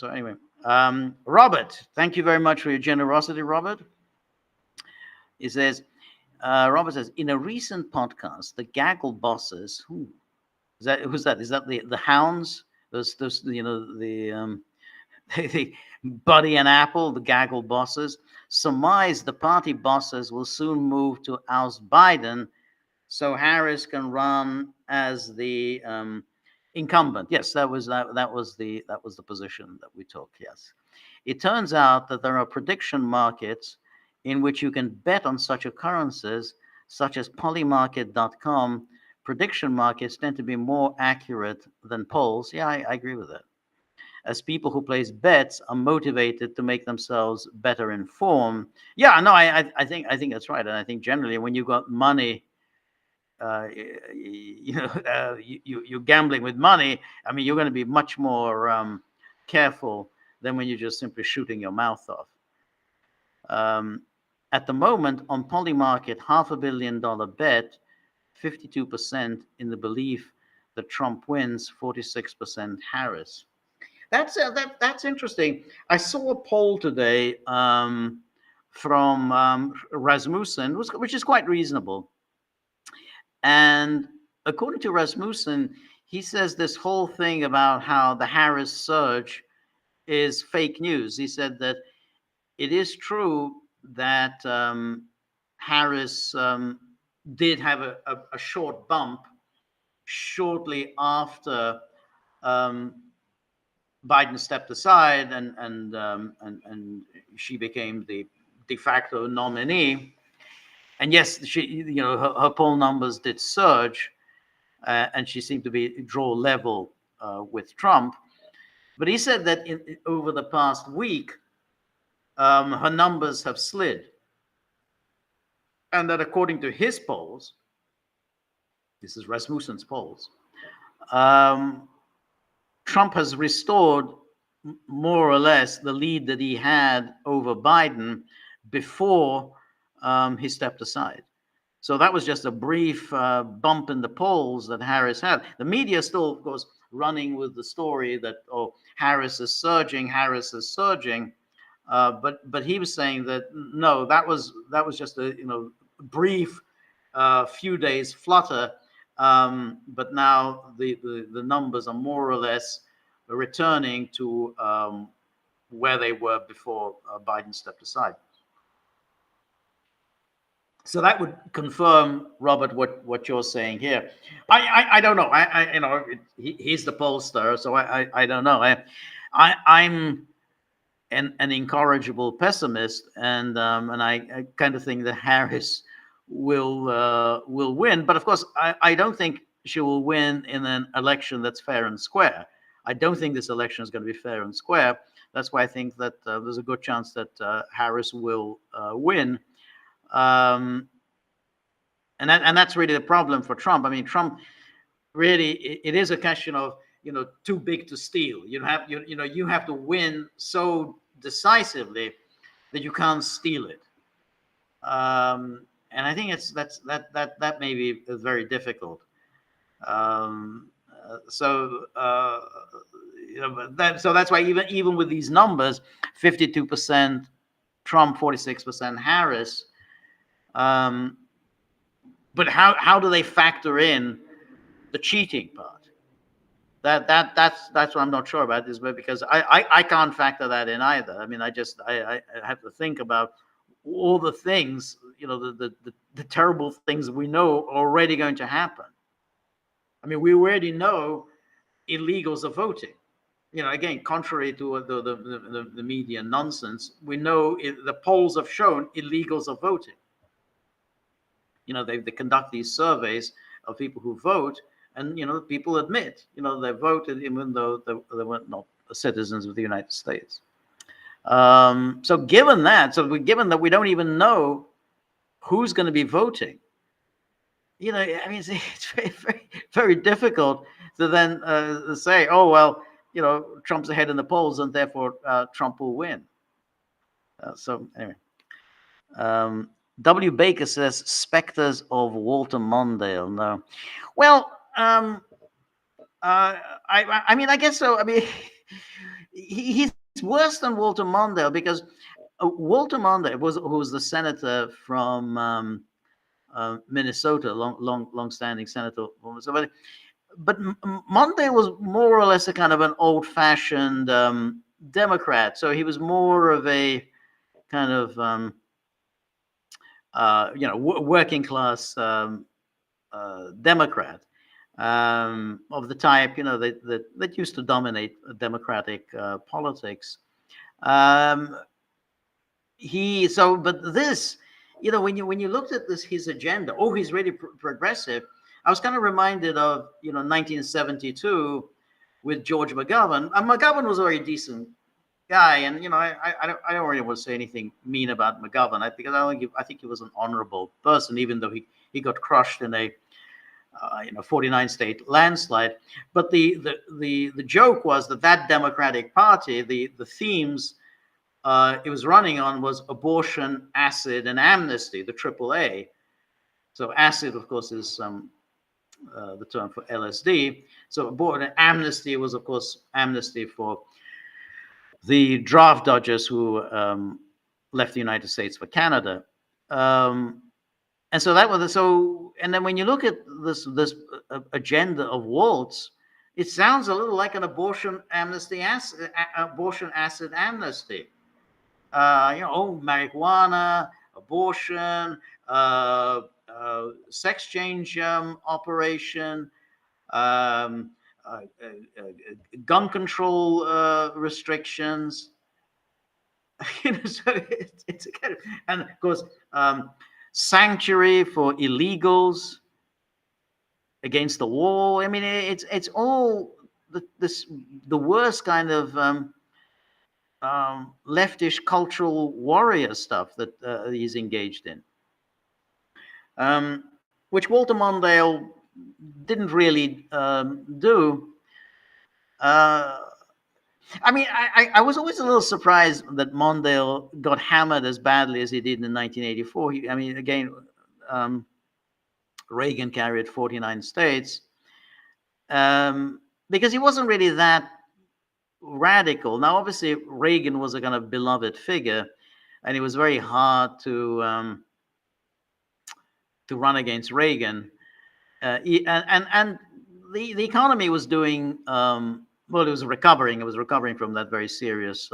anyway, Robert, thank you very much for your generosity, Robert. He says, Robert says, in a recent podcast, the Gaggle bosses, who's that? Is that the hounds? Those the Buddy and Apple, the Gaggle bosses, surmise the party bosses will soon move to oust Biden so Harris can run as the incumbent. Yes, that was the position that we took. Yes, it turns out that there are prediction markets in which you can bet on such occurrences, such as polymarket.com. Prediction markets tend to be more accurate than polls. Yeah, I agree with that. As people who place bets are motivated to make themselves better informed. Yeah, no, I think that's right, and I think generally when you've got money, you're gambling with money. I mean, you're going to be much more careful than when you're just simply shooting your mouth off. At the moment, on Polymarket, $500 million bet, 52% in the belief that Trump wins, 46% Harris. That's interesting. I saw a poll today from Rasmussen, which is quite reasonable. And according to Rasmussen, he says this whole thing about how the Harris surge is fake news. He said that it is true that Harris did have a short bump shortly after Biden stepped aside and she became the de facto nominee. And yes, she, her poll numbers did surge, and she seemed to draw level with Trump. But he said that over the past week, her numbers have slid, and that according to his polls, this is Rasmussen's polls, Trump has restored more or less the lead that he had over Biden before he stepped aside. So that was just a brief bump in the polls that Harris had. The media still, of course, running with the story that, Harris is surging. But he was saying that no, that was just a brief few days flutter. But now the numbers are more or less returning to where they were before Biden stepped aside. So that would confirm, Robert, what you're saying here. I don't know. He's the pollster, so I don't know. I'm an incorrigible pessimist, and I kind of think that Harris will win. But of course, I don't think she will win in an election that's fair and square. I don't think this election is going to be fair and square. That's why I think that there's a good chance that Harris will win. And that's really the problem for Trump. I mean, Trump really, it is a question of too big to steal. You have to win so decisively that you can't steal it. And I think that may be very difficult. So that's why even with these numbers, 52% Trump, 46% Harris. But how do they factor in the cheating part? That's what I'm not sure about, is because I can't factor that in either. I mean, I have to think about all the things, the terrible things we know are already going to happen. I mean, we already know illegals are voting. Again, contrary to the media nonsense, we know the polls have shown illegals are voting. They conduct these surveys of people who vote, and people admit they voted even though they were not citizens of the United States. So given that we don't even know who's going to be voting, I mean, it's very, very, very difficult to then say, oh well, Trump's ahead in the polls and therefore Trump will win. So anyway. W. Baker says specters of Walter Mondale. No, well, I mean, I guess so. I mean, he's worse than Walter Mondale, because Walter Mondale who was the senator from Minnesota, long-standing senator. But Mondale was more or less a kind of an old-fashioned Democrat. So he was more of a kind of working class Democrat of the type that used to dominate Democratic politics. But this, when you looked at his agenda, he's really progressive. I was kind of reminded of 1972 with George McGovern. And McGovern was a very decent guy, and I don't really want to say anything mean about McGovern, because I think he was an honorable person, even though he got crushed in a 49 state landslide. But the joke was that Democratic Party, the themes it was running on was abortion, acid, and amnesty, the AAA. So acid, of course, is the term for LSD. So abortion, amnesty was, of course, amnesty for the draft dodgers who left the United States for Canada. And so that was and then when you look at this agenda of Walz, it sounds a little like an abortion amnesty, abortion acid amnesty. Marijuana, abortion, sex change operation, gun control restrictions. So it's a kind of, and of course, sanctuary for illegals, against the wall. I mean, it's all the worst kind of leftish cultural warrior stuff that he's engaged in, which Walter Mondale didn't really do. I mean, I was always a little surprised that Mondale got hammered as badly as he did in 1984. I mean, again, Reagan carried 49 states, because he wasn't really that radical. Now, obviously, Reagan was a kind of beloved figure, and it was very hard to run against Reagan. And the economy was doing well. It was recovering. It was recovering from that very serious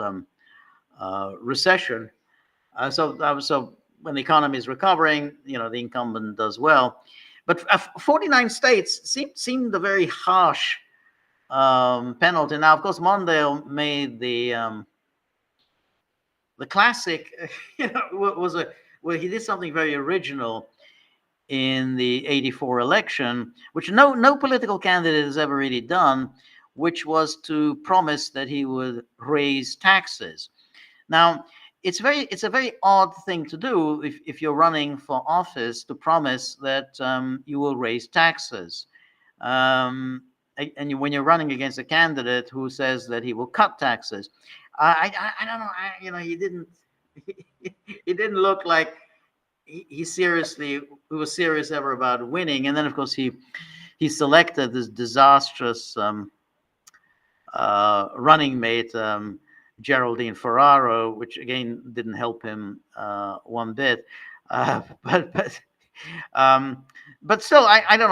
recession. So when the economy is recovering, the incumbent does well. But 49 states seemed a very harsh penalty. Now, of course, Mondale made the classic. Well, he did something very original in the 84 election, which no political candidate has ever really done, which was to promise that he would raise taxes. Now, it's a very odd thing to do if you're running for office, to promise that you will raise taxes. And when you're running against a candidate who says that he will cut taxes, I don't know. He didn't look like he was serious ever about winning. And then, of course, he selected this disastrous running mate, Geraldine Ferraro, which again didn't help him one bit. But But still, I don't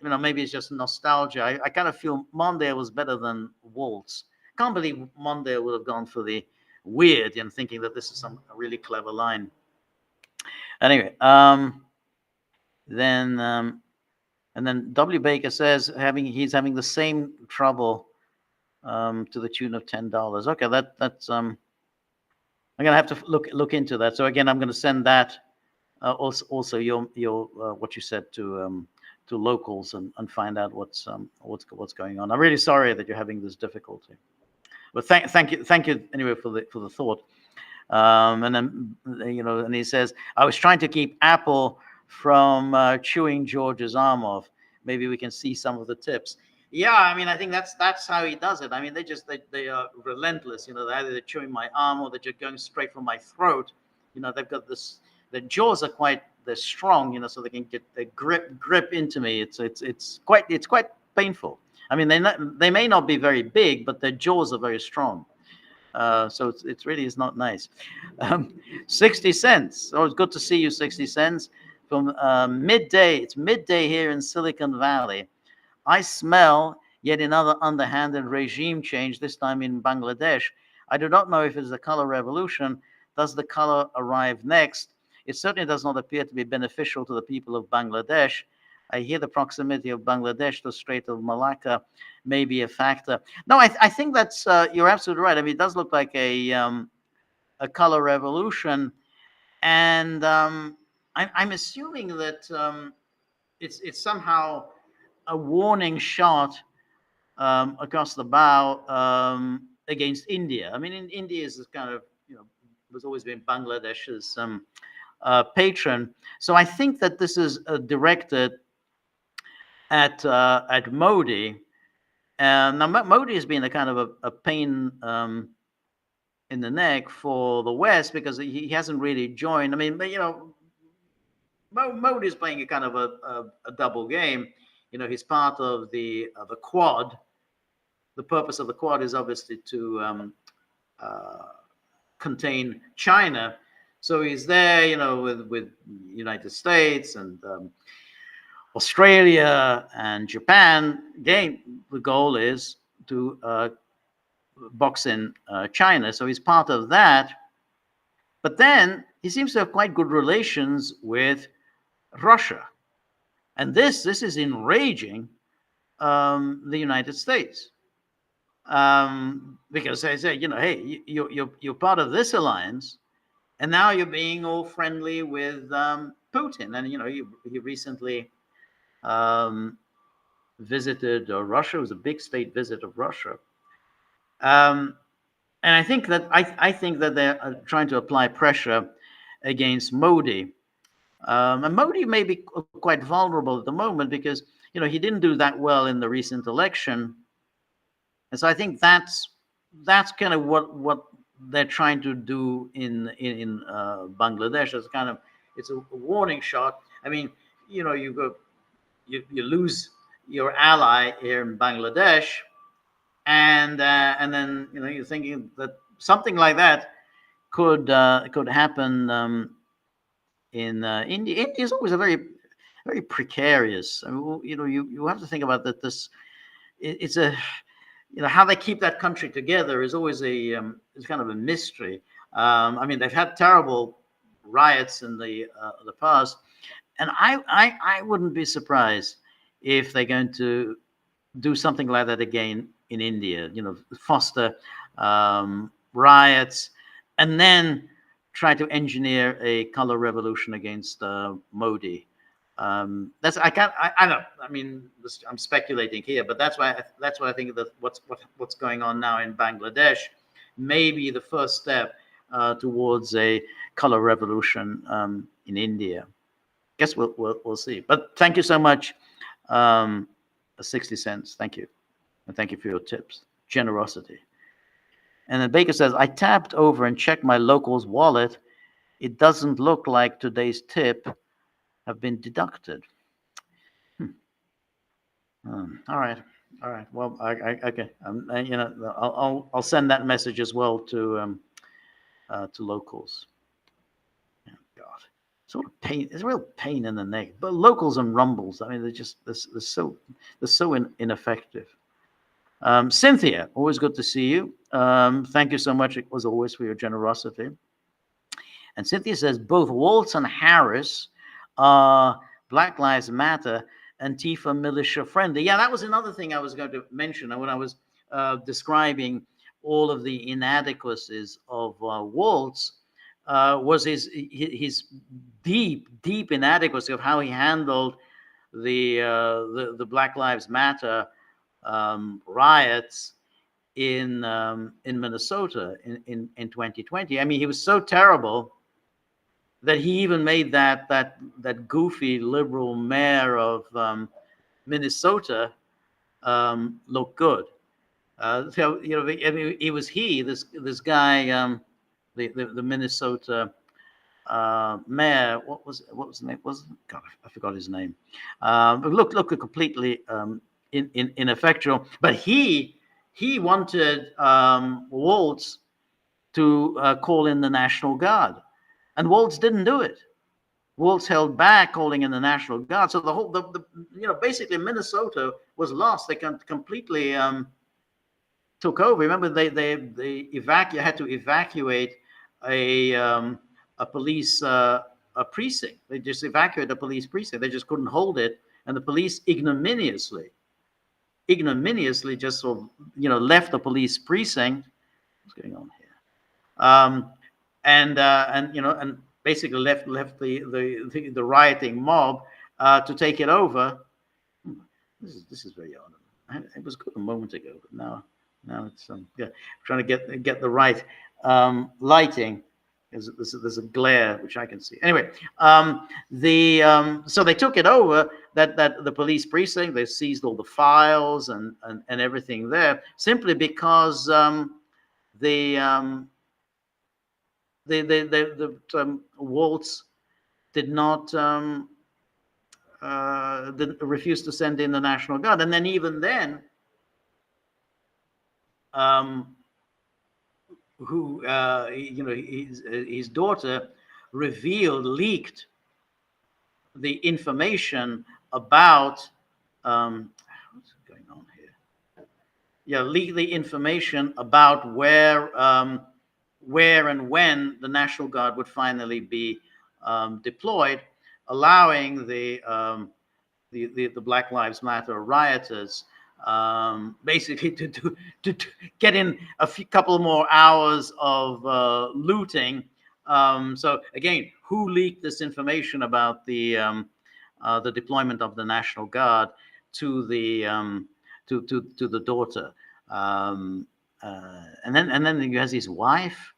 know. Maybe it's just nostalgia. I kind of feel Monday was better than Waltz. Can't believe Monday would have gone for the weird and thinking that this is some really clever line. Anyway, then and then W. Baker says he's having the same trouble to the tune of $10. Okay, that's I'm gonna have to look into that. So again, I'm gonna send that also your what you said to locals and find out what's going on. I'm really sorry that you're having this difficulty. But thank you anyway for the thought. And then and he says, I was trying to keep Apple from chewing George's arm off. Maybe we can see some of the tips. Yeah, I mean, I think that's how he does it. I mean, they are relentless. Either they're chewing my arm or they're just going straight for my throat. They've got this. The jaws are they're strong. So they can get the grip into me. It's quite painful. I mean, they may not be very big, but their jaws are very strong. So it's really is not nice. 60 cents. Oh, it's good to see you, 60 cents. From midday. It's midday here in Silicon Valley. I smell yet another underhanded regime change, this time in Bangladesh. I do not know if it is a color revolution. Does the color arrive next? It certainly does not appear to be beneficial to the people of Bangladesh. I hear the proximity of Bangladesh to the Strait of Malacca may be a factor. No, I think that's you're absolutely right. I mean, it does look like a color revolution, and I'm assuming that it's somehow a warning shot across the bow against India. I mean, India is kind of has always been Bangladesh's patron. So I think that this is directed at Modi. Now Modi has been a kind of a pain in the neck for the West because he hasn't really joined. I mean, but Modi is playing a kind of a double game. He's part of the Quad. The purpose of the Quad is obviously to contain China. So he's there, with United States and Australia and Japan. Again, the goal is to box in China. So he's part of that. But then he seems to have quite good relations with Russia. And this is enraging the United States. Because they say, hey, you're part of this alliance, and now you're being all friendly with Putin. And, he recently visited Russia. It was a big state visit of Russia. And I think that they're trying to apply pressure against Modi. And Modi may be quite vulnerable at the moment because, he didn't do that well in the recent election. And so I think that's kind of what they're trying to do in Bangladesh. It's a warning shot. I mean, you lose your ally here in Bangladesh, and then you're thinking that something like that could happen in India. India is always a very very precarious. I mean, you have to think about that. It's a how they keep that country together is always it's kind of a mystery. I mean, they've had terrible riots in the past, and I wouldn't be surprised if they're going to do something like that again in India. Foster riots, and then try to engineer a color revolution against Modi. That's I can't I don't. I mean, I'm speculating here, but that's why I think that what's going on now in Bangladesh may be the first step towards a color revolution in India. Guess we'll see. But thank you so much, 60 cents. Thank you, and thank you for your tips, generosity. And then Baker says, I tapped over and checked my local's wallet. It doesn't look like today's tip have been deducted. All right. Well, okay. I'll send that message as well to locals. Oh, God. sort of pain. It's a real pain in the neck. But locals and rumbles, I mean, they're so ineffective. Cynthia, always good to see you. Thank you so much, as always, for your generosity. And Cynthia says both Walz and Harris are Black Lives Matter Antifa militia friendly. Yeah, that was another thing I was going to mention when I was describing all of the inadequacies of Walz. Was his deep inadequacy of how he handled the Black Lives Matter riots in Minnesota in 2020. I mean, he was so terrible that he even made that goofy liberal mayor of Minnesota look good. So I mean, it was this guy, the Minnesota mayor. What was the name? God, I forgot his name. But look completely ineffectual. But he wanted Walz to call in the National Guard. And Walz didn't do it. Walz held back calling in the National Guard. So basically Minnesota was lost. They completely took over. Remember, they had to evacuate a police precinct. They just evacuated a police precinct. They just couldn't hold it, and the police ignominiously just sort of left the police precinct. What's going on here? And basically left the rioting mob to take it over. This is very odd. It was good a moment ago, but now it's trying to get the right lighting. There's a glare which I can see. Anyway, so they took it over, that the police precinct. They seized all the files and everything there, simply because Walz did not refuse to send in the National Guard, and then even then, his daughter leaked the information about what's going on here? Yeah, leaked the information about where and when the National Guard would finally be deployed, allowing the Black Lives Matter rioters basically to get in a couple more hours of looting. So again, who leaked this information about the deployment of the National Guard to the daughter? And then he has his wife.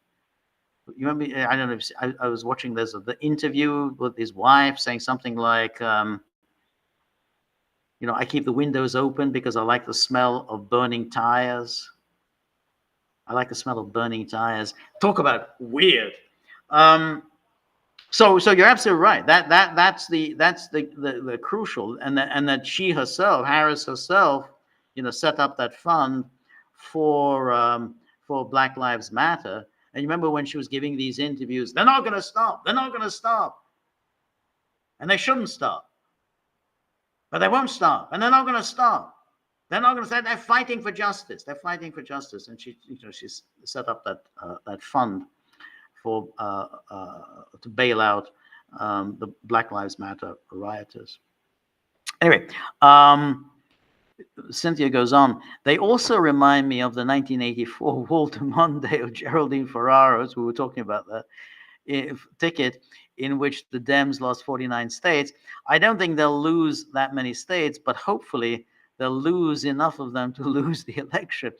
You remember? I don't know. I was watching the interview with his wife saying something like, I keep the windows open because I like the smell of burning tires. I like the smell of burning tires. Talk about weird. So you're absolutely right. That's the crucial, and that she herself, Harris herself, set up that fund for Black Lives Matter. And you remember when she was giving these interviews, they're not going to stop. They're not going to stop. And they shouldn't stop. But they won't stop. And they're not going to stop. They're not going to stop. They're fighting for justice. They're fighting for justice. And she's set up that fund for to bail out the Black Lives Matter rioters. Anyway, Cynthia goes on. They also remind me of the 1984 Walter Mondale, Geraldine Ferraro, as we were talking about that, ticket in which the Dems lost 49 states. I don't think they'll lose that many states, but hopefully they'll lose enough of them to lose the election.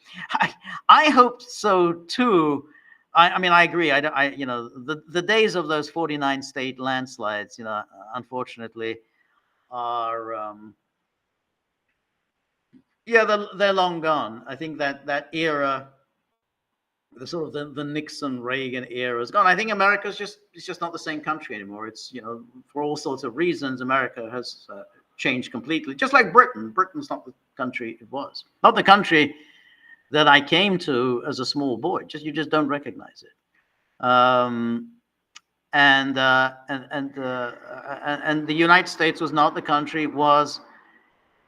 I hope so too. I mean, I agree. The days of those 49 state landslides, unfortunately, are. They're long gone. I think that era, the sort of the Nixon Reagan era is gone. I think America's just not the same country anymore. It's for all sorts of reasons, America has changed completely. Just like Britain. Britain's not the country it was. Not the country that I came to as a small boy. You just don't recognize it. and the United States was not the country it was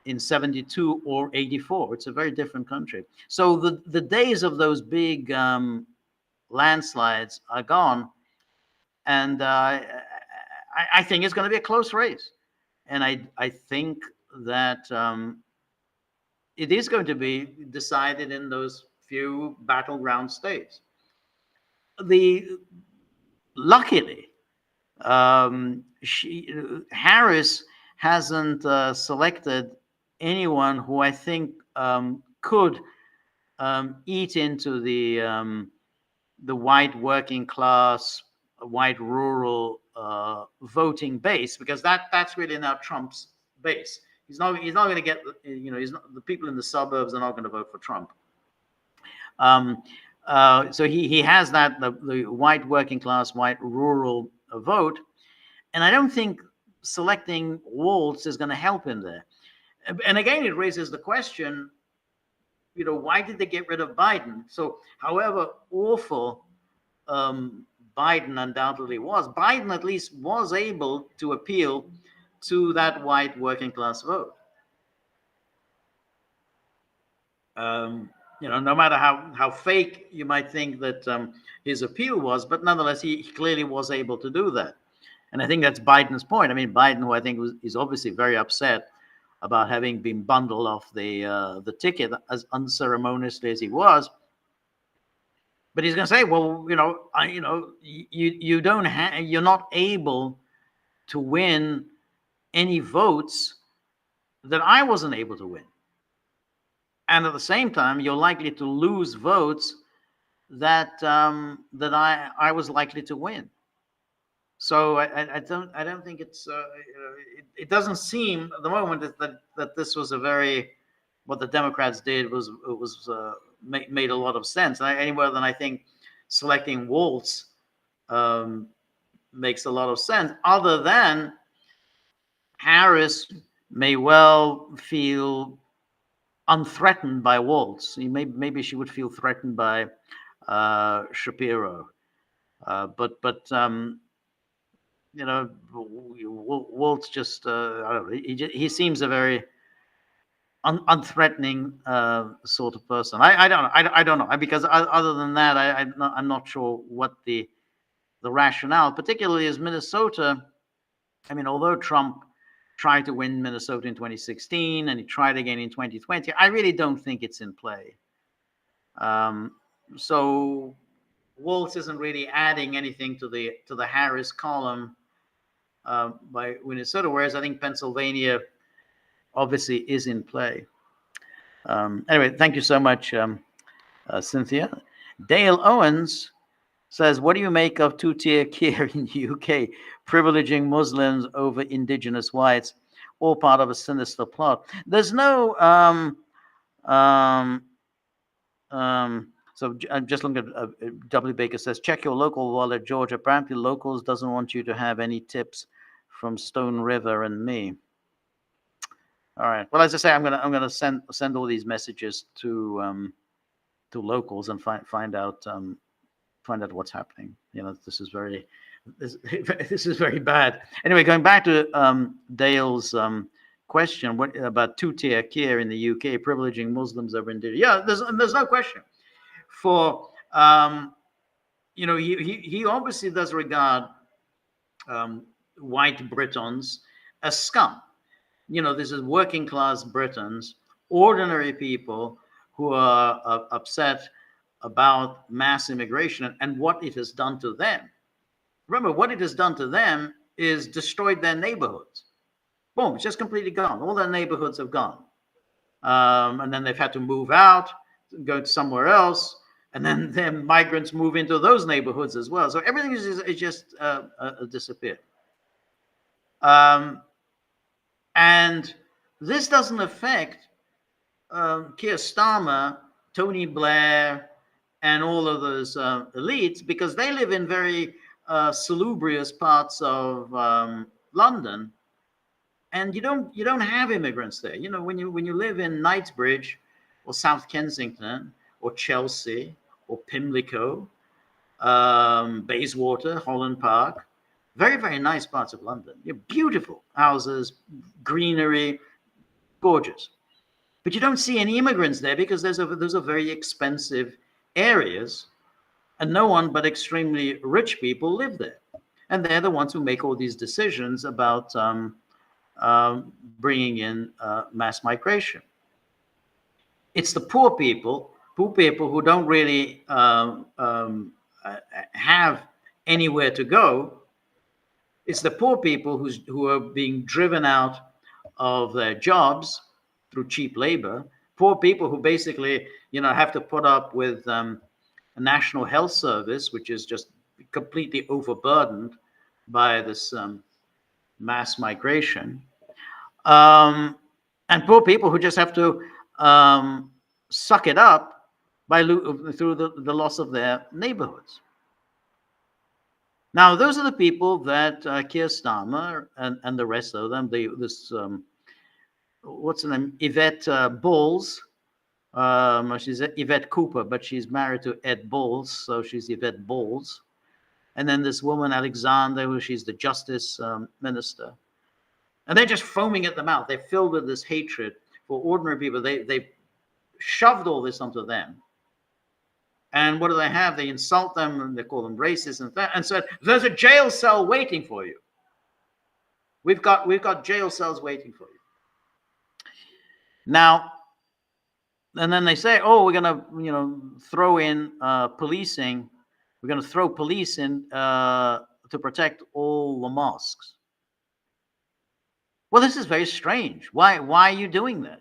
in 72 or 84. It's a very different country. So the days of those big landslides are gone, and I think it's going to be a close race, and I think that it is going to be decided in those few battleground states. Luckily, Harris hasn't selected anyone who I think could eat into the white working class, white rural voting base, because that's really now Trump's base. He's not going to get, the people in the suburbs are not going to vote for Trump. So he has the white working class, white rural vote, and I don't think selecting Walz is going to help him there. And again, it raises the question, why did they get rid of Biden? So however awful Biden undoubtedly was, Biden at least was able to appeal to that white working class vote. No matter how fake you might think that his appeal was, but nonetheless, he clearly was able to do that. And I think that's Biden's point. I mean, Biden, who I think is obviously very upset about having been bundled off the ticket as unceremoniously as he was. But he's going to say, well, you're not able to win any votes that I wasn't able to win. And at the same time, you're likely to lose votes that I was likely to win. So I don't think it's it doesn't seem at the moment that this was what the Democrats did made a lot of sense, any more than I think selecting Walz makes a lot of sense. Other than Harris may well feel unthreatened by Walz. Maybe she would feel threatened by Shapiro, but Walz just I don't know, he seems a very unthreatening sort of person. I don't know, because other than that, I'm not sure what the rationale, particularly as Minnesota. I mean, although Trump tried to win Minnesota in 2016 and he tried again in 2020, I really don't think it's in play. So Walz isn't really adding anything to the Harris column by Minnesota, whereas I think Pennsylvania obviously is in play. Anyway, thank you so much, Cynthia. Dale Owens says, what do you make of two-tier care in the UK, privileging Muslims over indigenous whites, all part of a sinister plot? There's no so I'm just looking at W. Baker says, check your local wallet, George. Apparently locals doesn't want you to have any tips from Stone River and me. All right. Well, as I say, I'm gonna send all these messages to locals and find out what's happening. This is very bad. Anyway, going back to Dale's question, what about two-tier care in the UK, privileging Muslims over indigenous? Yeah, there's no question. For he obviously does regard white Britons as scum. This is working class Britons, ordinary people who are upset about mass immigration and what it has done to them. Remember, what it has done to them is destroyed their neighborhoods. Boom, it's just completely gone. All their neighborhoods have gone. And then they've had to move out, go somewhere else, and then migrants move into those neighborhoods as well. So everything is just disappeared. And this doesn't affect Keir Starmer, Tony Blair, and all of those elites, because they live in very salubrious parts of London, and you don't have immigrants there. When you live in Knightsbridge or South Kensington or Chelsea or Pimlico, Bayswater, Holland Park, Very, very nice parts of London. Beautiful houses, greenery, gorgeous. But you don't see any immigrants there because those are very expensive areas, and no one but extremely rich people live there. And they're the ones who make all these decisions about bringing in mass migration. It's the poor people who don't really have anywhere to go. It's the poor people who are being driven out of their jobs through cheap labor. Poor people who basically, have to put up with a national health service, which is just completely overburdened by this mass migration. And poor people who just have to suck it up through the loss of their neighborhoods. Now, those are the people that Keir Starmer and the rest of them, what's her name? Yvette Walz. She's Yvette Cooper, but she's married to Ed Balls, so she's Yvette Walz. And then this woman, Alexander, she's the justice minister. And they're just foaming at the mouth. They're filled with this hatred for ordinary people. They shoved all this onto them. And what do they have? They insult them and they call them racist and said, there's a jail cell waiting for you. We've got jail cells waiting for you. Now, and then they say, oh, we're going to, throw in policing. We're going to throw police in to protect all the mosques. Well, this is very strange. Why are you doing that?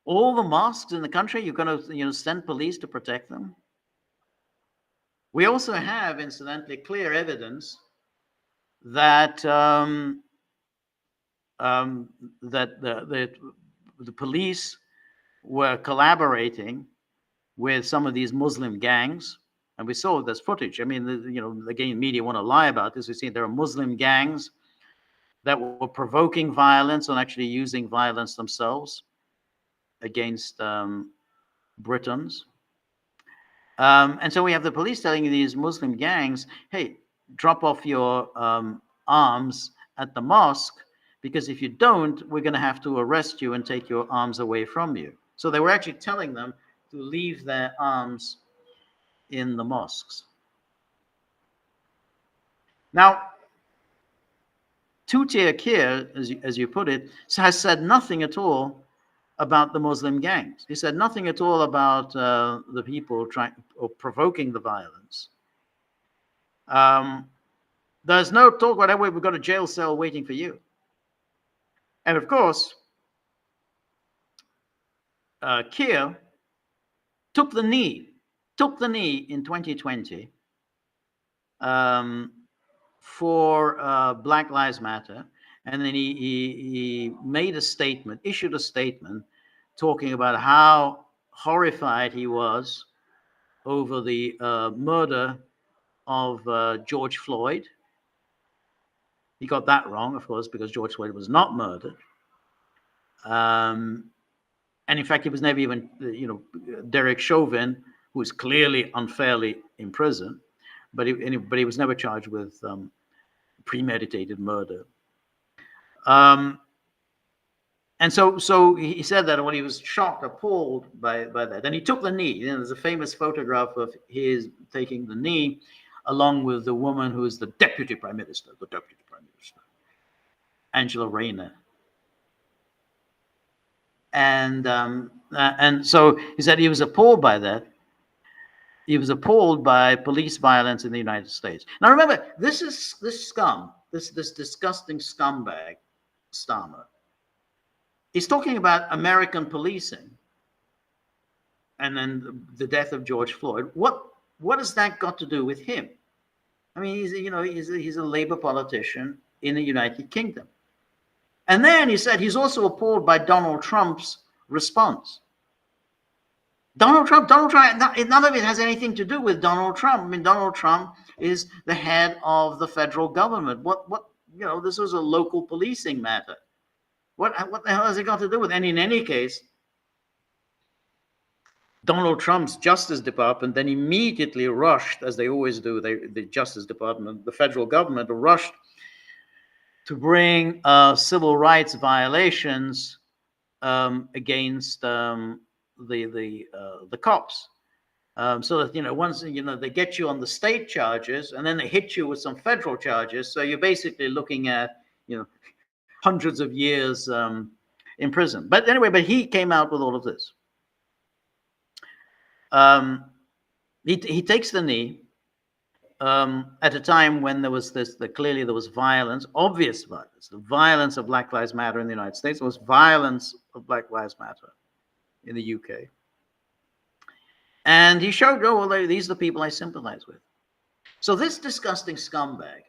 All the mosques in the country, you're going to send police to protect them? We also have, incidentally, clear evidence that that the police were collaborating with some of these Muslim gangs, and we saw this footage. I mean, again, media want to lie about this. We see there are Muslim gangs that were provoking violence and actually using violence themselves against Britons. And so we have the police telling these Muslim gangs, hey, drop off your arms at the mosque, because if you don't, we're going to have to arrest you and take your arms away from you. So they were actually telling them to leave their arms in the mosques. Now, two-tier Keir, as you put it, has said nothing at all about the Muslim gangs. He said nothing at all about the people trying or provoking the violence. There's no talk about, we've got a jail cell waiting for you. And of course, Keir took the knee in 2020 for Black Lives Matter. And then he made a statement, issued a statement talking about how horrified he was over the murder of George Floyd. He got that wrong, of course, because George Floyd was not murdered. And in fact, he was never even, Derek Chauvin, who was clearly unfairly in prison, but he was never charged with premeditated murder. And so he said that when he was shocked, appalled by that. And he took the knee. There's a famous photograph of his taking the knee, along with the woman who is the deputy prime minister, Angela Rayner. And so he said he was appalled by that. He was appalled by police violence in the United States. Now remember, this scum, this disgusting scumbag, Starmer, he's talking about American policing and then the death of George Floyd. What has that got to do with him? I mean, he's a Labour politician in the United Kingdom. And then he said he's also appalled by Donald Trump's response. Donald Trump, none of it has anything to do with Donald Trump. I mean, Donald Trump is the head of the federal government. This was a local policing matter. What the hell has it got to do with it? And in any case, Donald Trump's Justice Department then immediately rushed, as they always do, the Justice Department, the federal government rushed to bring civil rights violations against the cops. So that, once, they get you on the state charges and then they hit you with some federal charges. So you're basically looking at, hundreds of years in prison. But anyway, he came out with all of this. He takes the knee at a time when there was clearly there was violence, obvious violence, the violence of Black Lives Matter in the United States. There was violence of Black Lives Matter in the UK. And he showed, well, these are the people I sympathize with. So this disgusting scumbag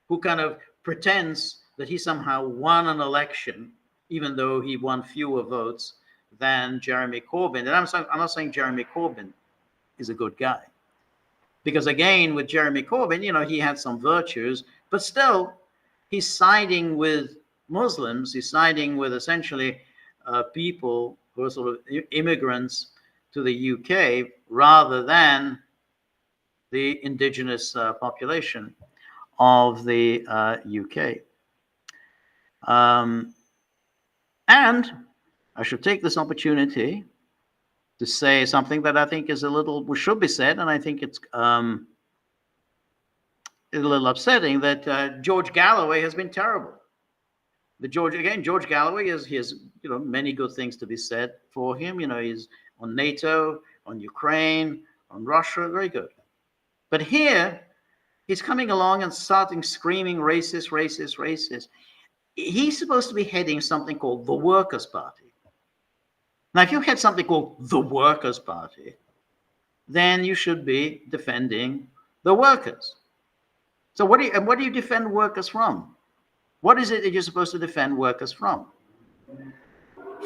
who kind of pretends that he somehow won an election, even though he won fewer votes than Jeremy Corbyn. And I'm not saying Jeremy Corbyn is a good guy. Because again, with Jeremy Corbyn, he had some virtues, but still he's siding with Muslims. He's siding with essentially people who are sort of immigrants to the UK rather than the indigenous population of the UK. And I should take this opportunity to say something that I think is should be said, and I think it's a little upsetting, that George Galloway has been terrible. George Galloway he has many good things to be said for him. He's on NATO, on Ukraine, on Russia, very good. But here, he's coming along and starting screaming racist, racist, racist. He's supposed to be heading something called the Workers' Party. Now, if you had something called the Workers' Party, then you should be defending the workers. So what do you defend workers from? What is it that you're supposed to defend workers from?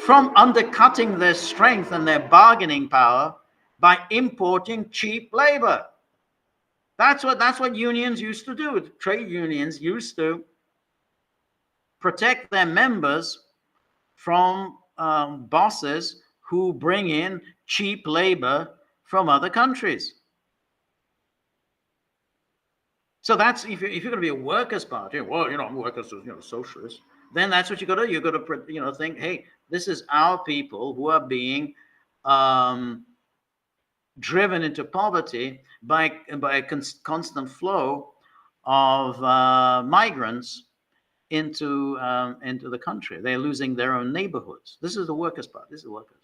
From undercutting their strength and their bargaining power by importing cheap labor. That's what unions used to do. Trade unions used to protect their members from bosses who bring in cheap labor from other countries. So that's if you're going to be a workers' party, well, workers, socialists, then that's what you got to do. You got to think, hey, this is our people who are being driven into poverty by a constant flow of migrants into the country. They're losing their own neighborhoods. This is the Workers' Party. This is the workers.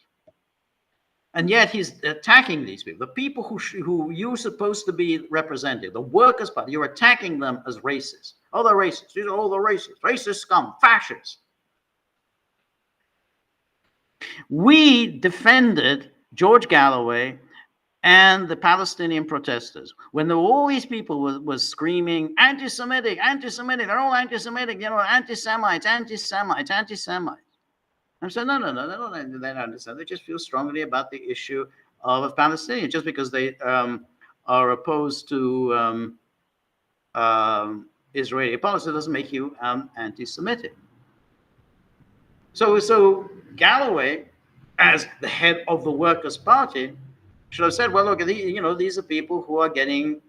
And yet he's attacking these people, the people who you're supposed to be representing, the Workers' Party. You're attacking them as racist. Oh, they're racist. These are all the racists. Racist scum, fascists. We defended George Galloway and the Palestinian protesters when there were all these people was screaming anti-Semitic, anti-Semitic. They're all anti-Semitic, anti-Semites, anti-Semites, anti-Semites. I'm saying, no, they don't understand. They just feel strongly about the issue of Palestinians. Just because they are opposed to Israeli policy doesn't make you anti-Semitic. So Galloway, as the head of the Workers' Party, should have said, well, look, these are people who are getting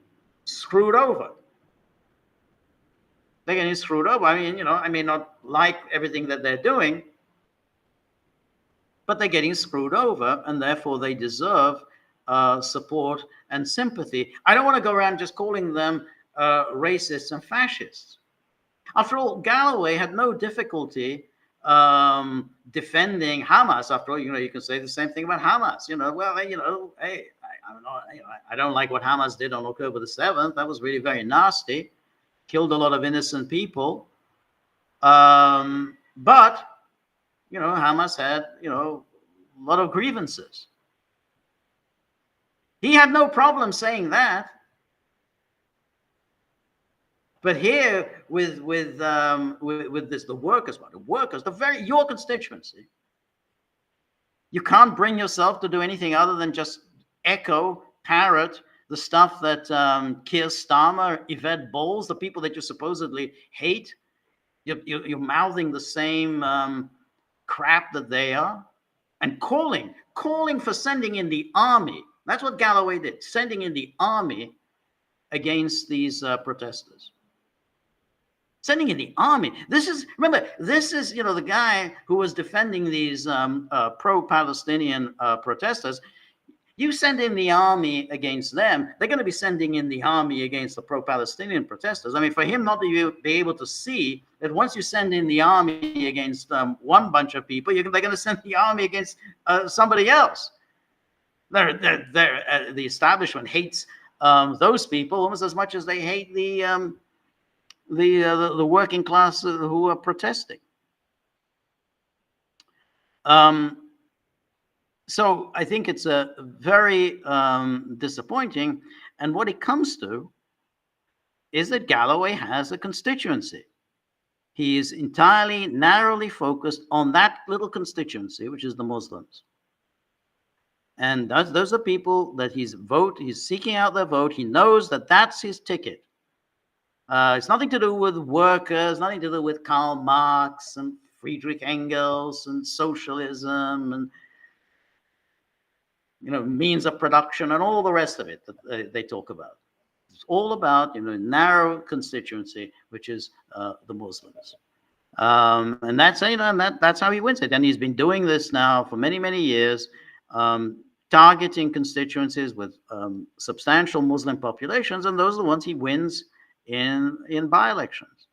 screwed over. They're getting screwed over. I may not like everything that they're doing, but they're getting screwed over, and therefore they deserve support and sympathy. I don't want to go around just calling them racists and fascists. After all, Galloway had no difficulty defending Hamas. After all, you can say the same thing about Hamas. Hey, I don't like what Hamas did on October the 7th. That was really very nasty. Killed a lot of innocent people. But Hamas had, a lot of grievances. He had no problem saying that. But here with this, the Workers' Party, your constituency, you can't bring yourself to do anything other than just parrot the stuff that Keir Starmer, Yvette Bowles, the people that you supposedly hate. You're mouthing the same crap that they are, and calling for sending in the army. That's what Galloway did, sending in the army against these protesters. Sending in the army. Remember, this is, the guy who was defending these pro-Palestinian protesters. You send in the army against them, they're going to be sending in the army against the pro-Palestinian protesters. I mean, for him not to be able to see that once you send in the army against one bunch of people, they're going to send the army against somebody else. The establishment hates those people almost as much as they hate the working class who are protesting. So I think it's a very disappointing. And what it comes to is that Galloway has a constituency. He is entirely narrowly focused on that little constituency, which is the Muslims. And those are people that he's seeking out their vote. He knows that that's his ticket. It's nothing to do with workers, nothing to do with Karl Marx and Friedrich Engels and socialism and means of production and all the rest of it that they talk about. It's all about narrow constituency, which is the Muslims, and that's that's how he wins it. And he's been doing this now for many years, targeting constituencies with substantial Muslim populations, and those are the ones he wins in by-elections.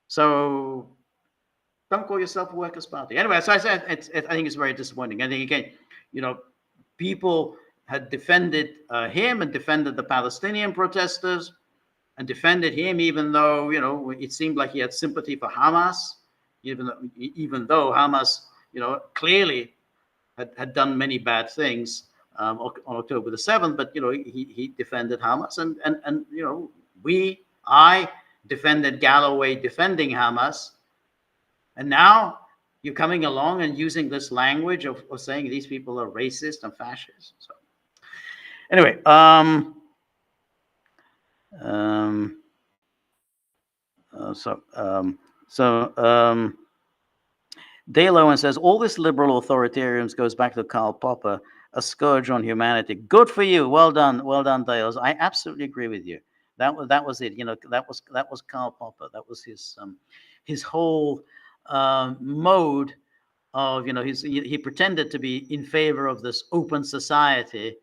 So don't call yourself a workers' party. Anyway, so I said I think it's very disappointing. I think again, people had defended him and defended the Palestinian protesters and defended him, even though, it seemed like he had sympathy for Hamas, even though Hamas, clearly had done many bad things on October the 7th, but, he defended Hamas and I defended Galloway defending Hamas. And now you're coming along and using this language of saying these people are racist and fascist. So anyway, Dale Owen says, all this liberal authoritarianism goes back to Karl Popper, a scourge on humanity. Good for you. Well done, Dale. I absolutely agree with you. That was it. That was Karl Popper. That was his whole mode of, he pretended to be in favor of this open society,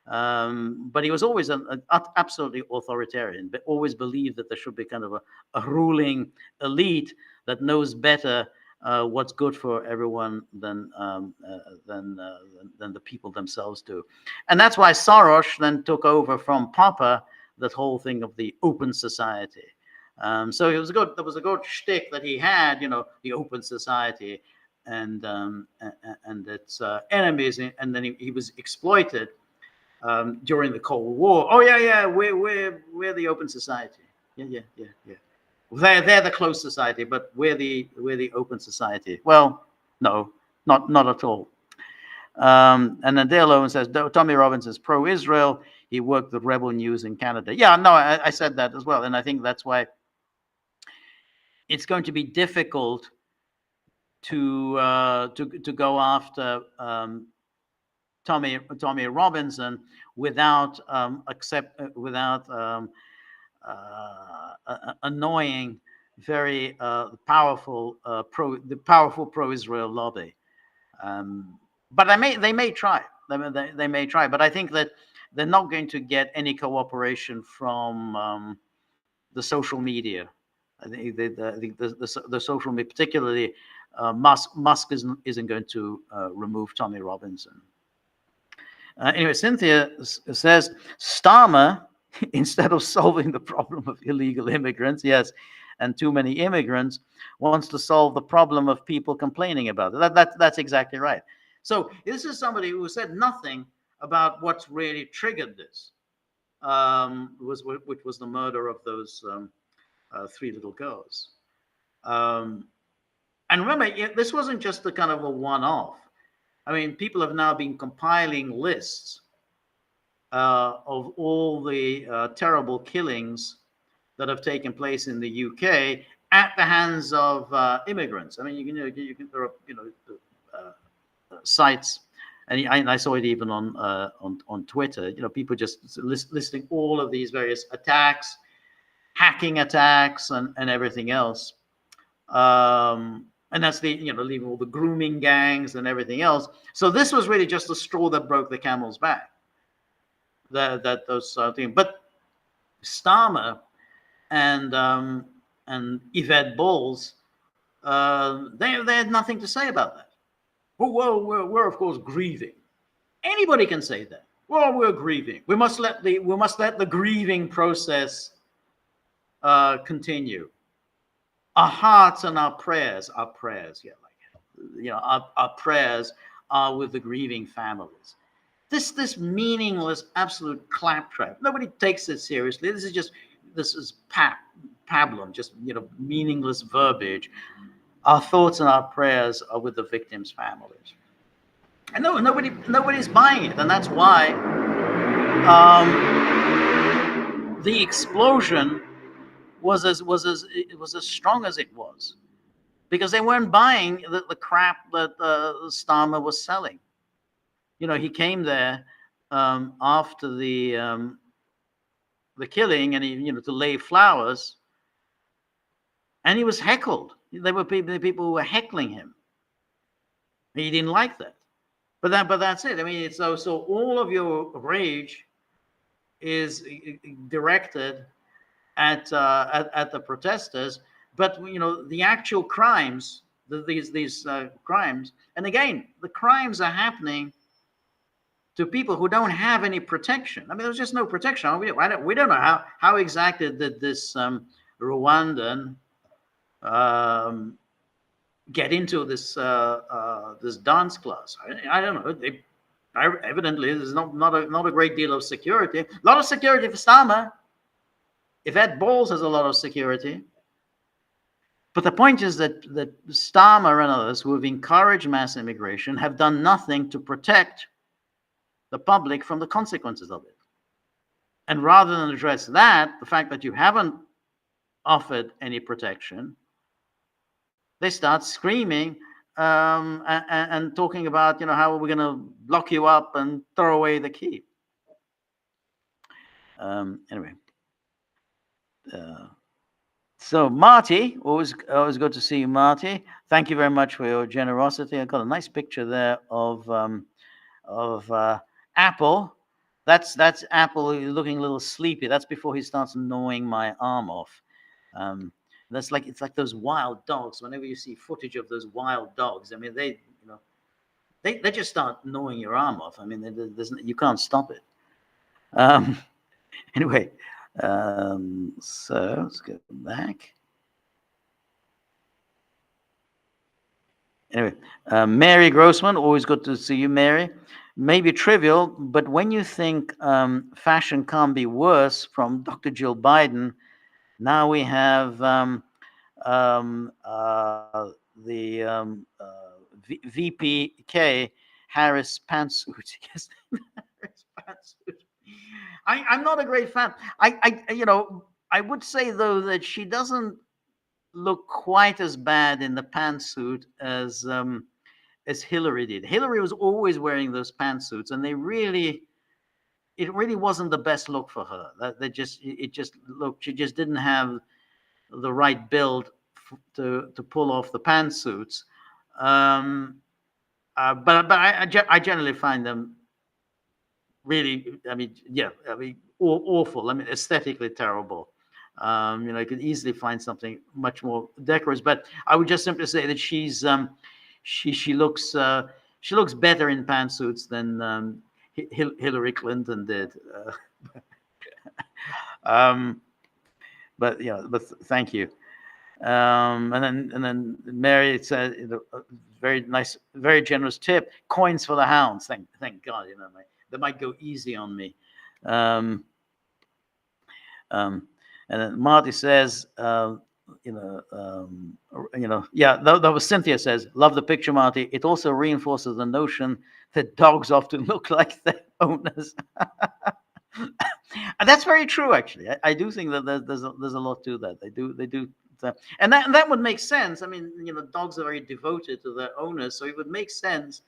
but he was always an absolutely authoritarian, but always believed that there should be kind of a ruling elite that knows better what's good for everyone than the people themselves do. And that's why Soros then took over from Popper that whole thing of the open society. So there was a good shtick that he had, the open society and its enemies, and then he was exploited during the Cold War. Oh yeah, we're the open society. Yeah. They're the closed society, but we're the open society. Well, no, not at all. And then Dale Owen says Tommy Robbins is pro-Israel. He worked with Rebel News in Canada. Yeah, no, I said that as well, and I think that's why it's going to be difficult to go after Tommy Robinson without annoying very powerful pro-Israel lobby. But they may try. They may try. But I think that they're not going to get any cooperation from the social media. I think the social media, particularly Musk isn't going to remove Tommy Robinson. Anyway, Cynthia says Starmer, instead of solving the problem of illegal immigrants, yes, and too many immigrants, wants to solve the problem of people complaining about it. That's exactly right. So this is somebody who said nothing about what's really triggered this, which was the murder of those 3 little girls. And remember, this wasn't just a kind of a one-off. I mean, people have now been compiling lists of all the terrible killings that have taken place in the UK at the hands of immigrants. I mean, there are sites, and I saw it even on Twitter. People just listing all of these various attacks, hacking attacks, and everything else. And that's leaving all the grooming gangs and everything else. So this was really just the straw that broke the camel's back. That those things. But Starmer and Yvette Walz, they had nothing to say about that. Well, we're of course grieving. Anybody can say that. Well, we're grieving. We must let the grieving process continue. Our hearts and our prayers, our prayers are with the grieving families. This meaningless, absolute claptrap. Nobody takes it seriously. This is pablum, just meaningless verbiage. Our thoughts and our prayers are with the victims' families. And nobody's buying it, and that's why the explosion was as strong as it was, because they weren't buying the crap that Starmer was selling. He came there after the killing, and he to lay flowers, and he was heckled. There were people who were heckling him. He didn't like that. But that's it. I mean, it's so all of your rage is directed at the protesters, but the actual crimes, these crimes, and again, the crimes are happening to people who don't have any protection. I mean, there's just no protection. We don't know how exactly did this Rwandan get into this this dance class. I don't know. Evidently, there's not a great deal of security. A lot of security for Starmer. Yvette Walz has a lot of security. But the point is that Starmer and others who have encouraged mass immigration have done nothing to protect the public from the consequences of it. And rather than address that, the fact that you haven't offered any protection, they start screaming and talking about, how are we going to lock you up and throw away the key. Anyway. So Marty, always good to see you, Marty. Thank you very much for your generosity. I got a nice picture there of Apple. That's Apple looking a little sleepy. That's before he starts gnawing my arm off. It's like those wild dogs. Whenever you see footage of those wild dogs, I mean, they just start gnawing your arm off. I mean, you can't stop it. Anyway, so let's go back. Anyway, Mary Grossman, always good to see you, Mary. Maybe trivial, but when you think fashion can't be worse, from Dr. Jill Biden, now we have VPK Harris pantsuit. Yes, Harris pantsuit. I'm not a great fan. I would say though that she doesn't look quite as bad in the pantsuit as Hillary did. Hillary was always wearing those pantsuits, and it really wasn't the best look for her. It just looked. She just didn't have the right build to pull off the pantsuits. But I generally find them really, awful. I mean, aesthetically terrible. You could easily find something much more decorous. But I would just simply say that she looks better in pantsuits than Hillary Clinton did. But thank you. And then Mary said, very nice, very generous tip. Coins for the hounds. Thank God. They might go easy on me. And then Marty says, that was Cynthia says, love the picture, Marty. It also reinforces the notion that dogs often look like their owners. And that's very true, actually. I do think that there's a lot to that. They do. And that would make sense. I mean, dogs are very devoted to their owners, so it would make sense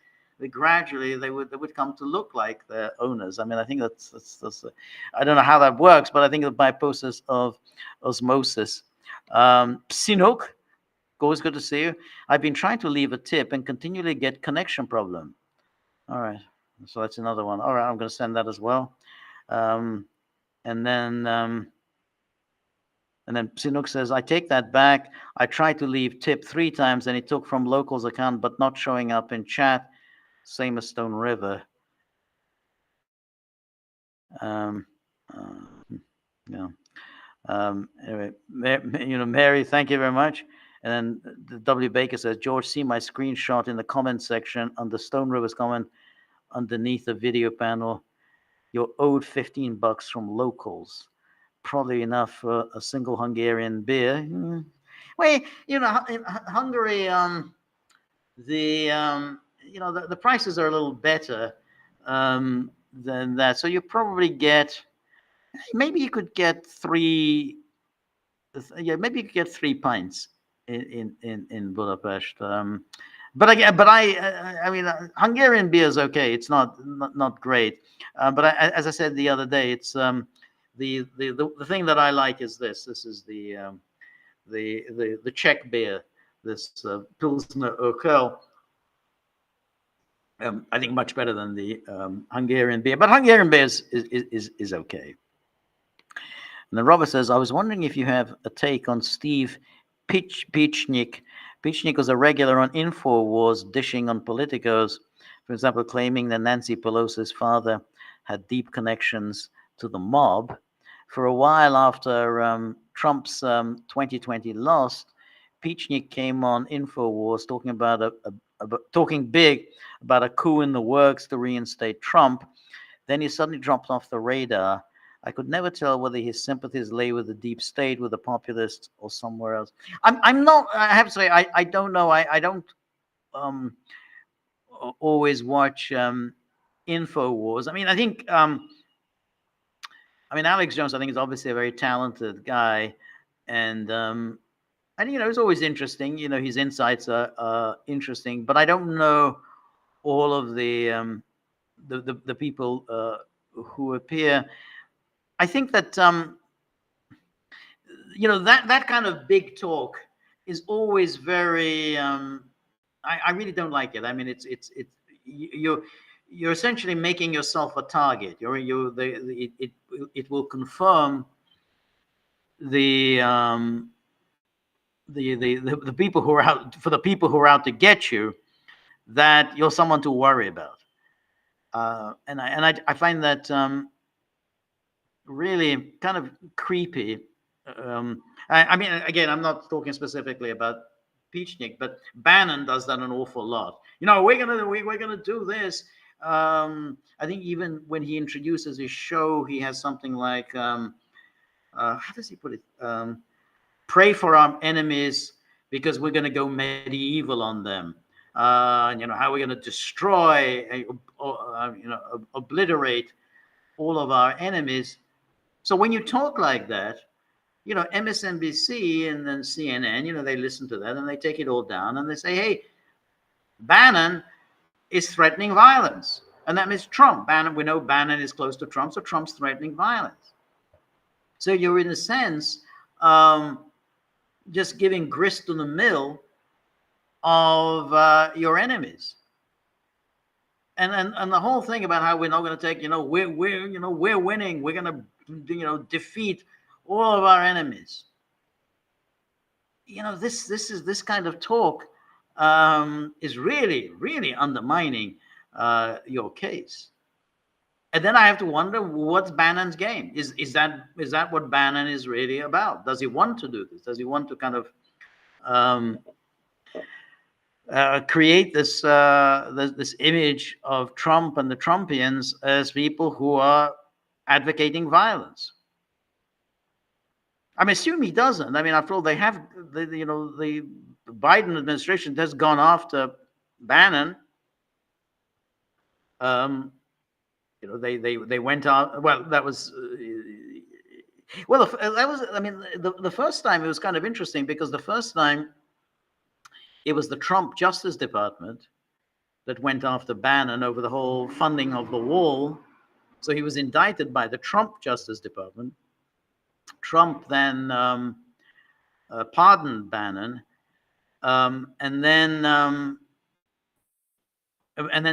gradually they would come to look like their owners. I mean, I think that's I don't know how that works, but I think that by process of osmosis. Sinok, always good to see you. I've been trying to leave a tip and continually get connection problem. All right, so that's another one. All right, I'm going to send that as well. And then Sinuk says, I take that back. I tried to leave tip 3 times and it took from locals account, but not showing up in chat. Same as Stone River. Yeah. Anyway, Mary, thank you very much. And then the W. Baker says, George, see my screenshot in the comment section on the Stone River's comment underneath the video panel. You're owed $15 from locals. Probably enough for a single Hungarian beer. Well, in Hungary, the prices are a little better than that. So you probably get, maybe you could get 3 pints in Budapest. But I mean, Hungarian beer is okay. It's not great. But as I said the other day, it's the thing that I like is this. This is the Czech beer. This Pilsner Urquell. I think much better than the Hungarian beer. But Hungarian beer is okay. And then Robert says, I was wondering if you have a take on Steve Pichnik. Pichnik was a regular on InfoWars, dishing on politicos, for example, claiming that Nancy Pelosi's father had deep connections to the mob. For a while after Trump's 2020 loss, Pichnik came on InfoWars talking big about a coup in the works to reinstate Trump. Then he suddenly dropped off the radar. I could never tell whether his sympathies lay with the deep state, with the populists, or somewhere else. I'm not. I have to say, I don't know. I don't always watch InfoWars. I mean, I think. Alex Jones, I think, is obviously a very talented guy, and it's always interesting. His insights are interesting, but I don't know all of the people who appear. I think that that kind of big talk is always very. I really don't like it. I mean, you're essentially making yourself a target. It will confirm the people who are out for the people who are out to get you, that you're someone to worry about. And I find that really kind of creepy. I mean, again, I'm not talking specifically about Pichnik, but Bannon does that an awful lot. We're gonna do this. I think even when he introduces his show, he has something like, how does he put it? Pray for our enemies because we're gonna go medieval on them. How we're gonna destroy, obliterate all of our enemies. So when you talk like that, MSNBC and then CNN, they listen to that and they take it all down and they say, hey, Bannon is threatening violence. And that means Trump. We know Bannon is close to Trump, so Trump's threatening violence. So you're, in a sense, just giving grist to the mill of your enemies. And the whole thing about how we're not going to take, we're winning. We're going to, defeat all of our enemies. This kind of talk is really, really undermining your case. And then I have to wonder, what's Bannon's game? Is that what Bannon is really about? Does he want to do this? Does he want to kind of create this image of Trump and the Trumpians as people who are advocating violence? I assume he doesn't. I mean, after all, they have the Biden administration has gone after Bannon. They went out. Well, that was. I mean, the first time it was kind of interesting because the first time it was the Trump Justice Department that went after Bannon over the whole funding of the wall. So he was indicted by the Trump Justice Department. Trump then pardoned Bannon, and then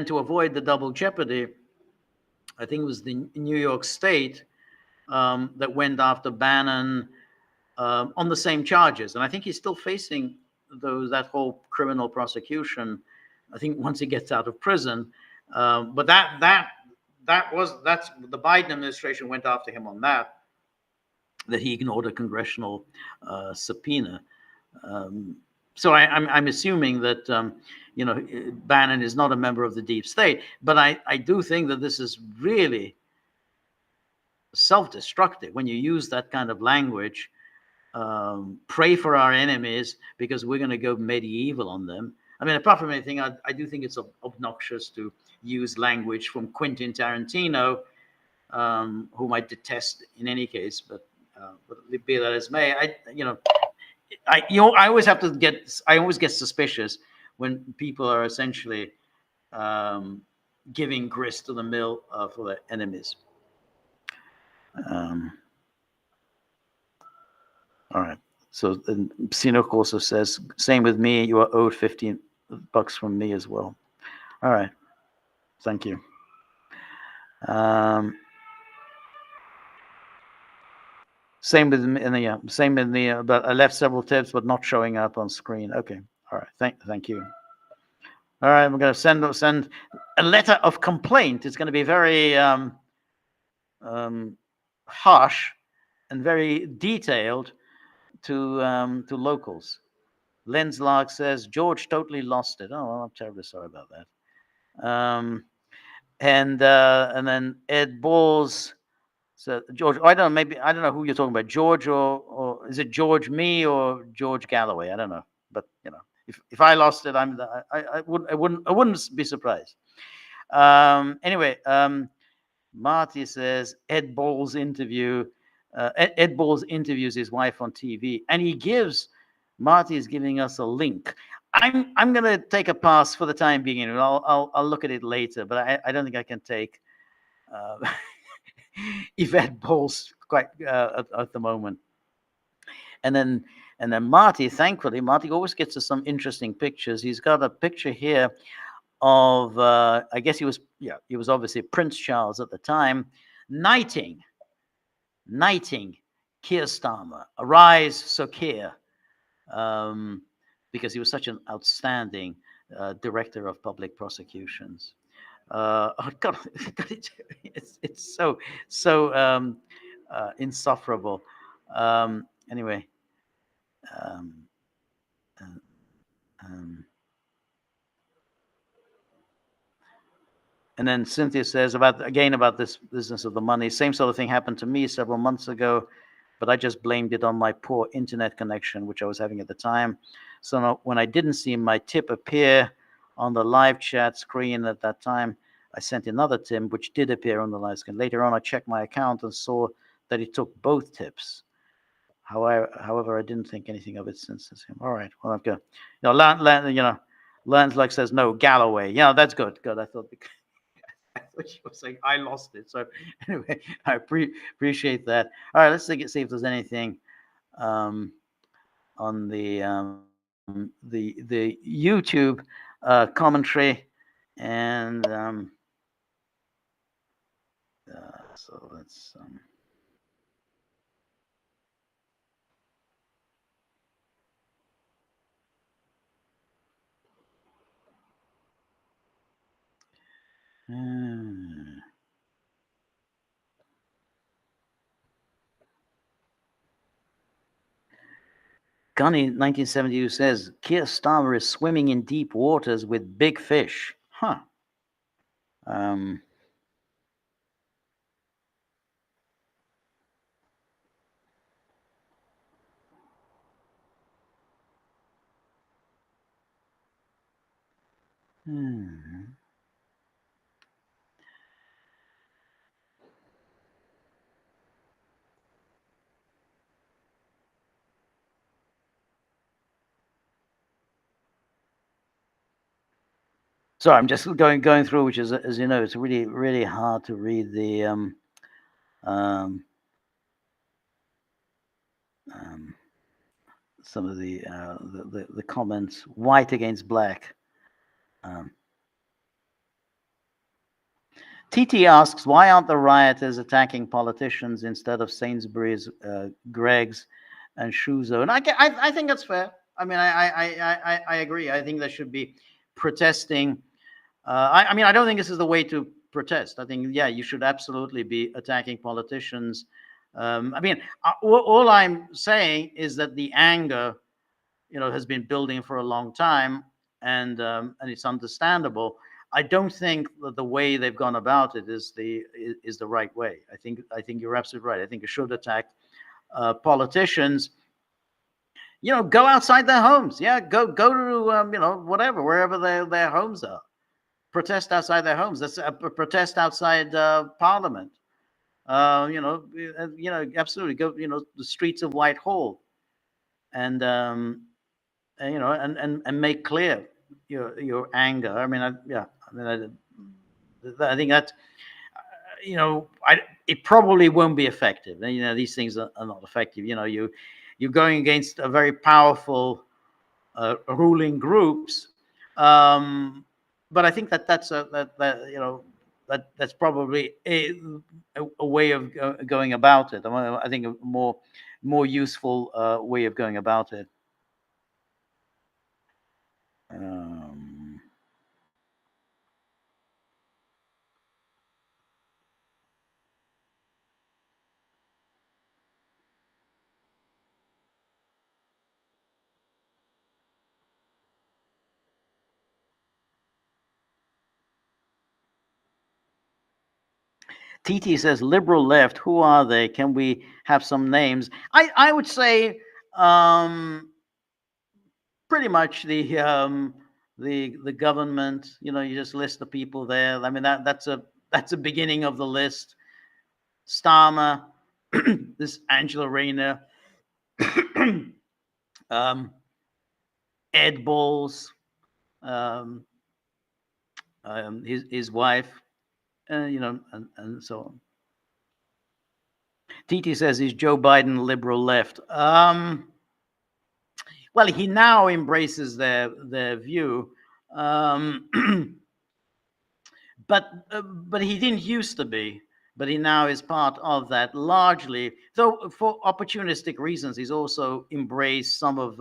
to avoid the double jeopardy, I think it was the New York State that went after Bannon on the same charges, and I think he's still facing that whole criminal prosecution. I think once he gets out of prison, but that's the Biden administration went after him on that he ignored a congressional subpoena. So I'm assuming that Bannon is not a member of the deep state, but I do think that this is really self-destructive when you use that kind of language. Pray for our enemies because we're going to go medieval on them. I mean, apart from anything, I do think it's obnoxious to use language from Quentin Tarantino, whom I detest in any case, but be that as may, I always get suspicious when people are essentially giving grist to the mill for their enemies. All right. So Sino also says, same with me. You are owed $15 from me as well. All right. Thank you. Same with me. Same with me. But I left several tips, but not showing up on screen. Okay. All right. Thank you. All right. I'm going to send a letter of complaint. It's going to be very harsh and very detailed to locals. Lenslark says George totally lost it. Oh, well, I'm terribly sorry about that. And then Ed Balls. So George, I don't know who you're talking about, George or is it George me or George Galloway? I don't know, but if I lost it, I wouldn't be surprised. Anyway, Marty says Ed Balls interview. Ed Balls interviews his wife on TV, and Marty is giving us a link. I'm gonna take a pass for the time being. I'll look at it later, but I don't think I can take Yvette Balls quite at the moment. And then Marty, thankfully, Marty always gets us some interesting pictures. He's got a picture here of I guess he was obviously Prince Charles at the time, knighting Keir Starmer. Arise, Sir Keir, because he was such an outstanding director of public prosecutions. Oh God, it's so insufferable. Anyway, and then Cynthia says about this business of the money. Same sort of thing happened to me several months ago, but I just blamed it on my poor internet connection, which I was having at the time. So when I didn't see my tip appear on the live chat screen at that time, I sent another tip, which did appear on the live screen. Later on, I checked my account and saw that it took both tips. However, I didn't think anything of it since. All right, well, I'm good. Lance says no, Galloway. Yeah, that's good. Good. I thought she was saying I lost it. So anyway, I appreciate that. All right, let's see if there's anything on the YouTube commentary, and so let's. Gunny 1972 says Keir Starmer is swimming in deep waters with big fish. Huh. Sorry, I'm just going through, which is, as you know, it's really hard to read the um, um, some of the comments. White against black. Um, TT asks, why aren't the rioters attacking politicians instead of Sainsbury's, Greg's, and Shuzo? And I think that's fair. I mean, I agree. I think there should be protesting. I mean, I don't think this is the way to protest. I think, yeah, you should absolutely be attacking politicians. I mean, all I'm saying is that the anger, has been building for a long time, and it's understandable. I don't think that the way they've gone about it is the right way. I think you're absolutely right. I think you should attack politicians. Go outside their homes. Yeah, go to whatever, wherever their homes are. Protest outside their homes. That's a protest outside Parliament. Absolutely go. The streets of Whitehall, and and make clear your anger. I mean, yeah. I mean, I think that it probably won't be effective. These things are not effective. You're going against a very powerful ruling groups. Um, but I think that's probably a way of going about it. I think a more useful way of going about it. Um, TT says liberal left. Who are they? Can we have some names? I would say pretty much the government. You just list the people there. I mean that's a beginning of the list. Starmer, this Angela Rayner, um, Ed Balls, um, his wife, and so on. TT says, is Joe Biden liberal left? Well, he now embraces their view, but he didn't used to be. But he now is part of that largely, though for opportunistic reasons. He's also embraced some of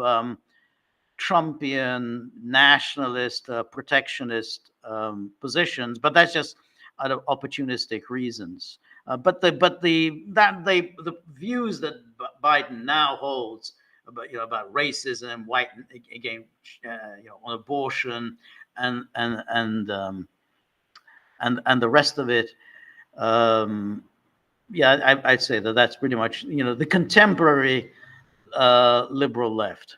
Trumpian nationalist, protectionist positions, but that's just out of opportunistic reasons. The views that Biden now holds about racism, white again, on abortion, and the rest of it. Um, yeah, I'd say that's pretty much the contemporary liberal left.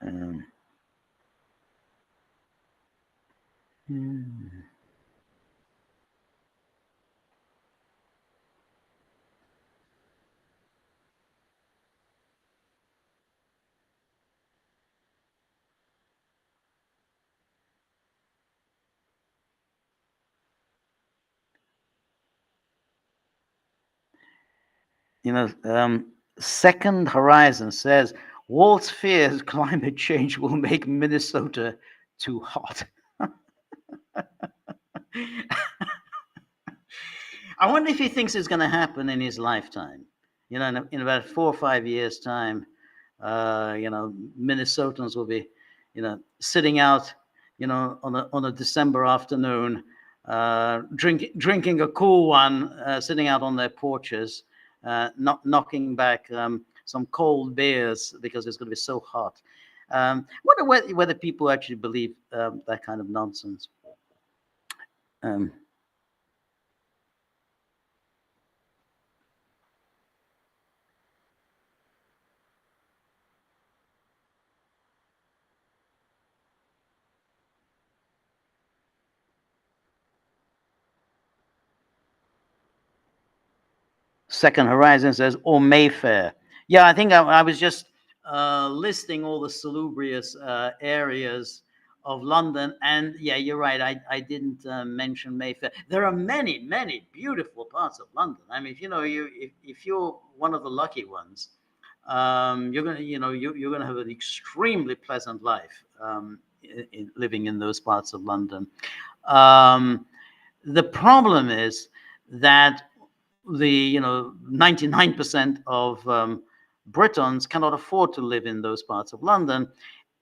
Um, hmm. Second Horizon says Walz fears climate change will make Minnesota too hot. I wonder if he thinks it's going to happen in his lifetime. In about 4 or 5 years' time, Minnesotans will be, sitting out, on a December afternoon, drinking a cool one, sitting out on their porches, knocking back some cold beers because it's going to be so hot. Wonder whether people actually believe that kind of nonsense. Um, Second Horizon says, or Mayfair. Yeah, I think I was just listing all the salubrious areas of London, and yeah, you're right. I didn't mention Mayfair. There are many, many beautiful parts of London. I mean, if you're one of the lucky ones, you're gonna you're gonna have an extremely pleasant life living in those parts of London. Um, the problem is that the 99% of Britons cannot afford to live in those parts of London,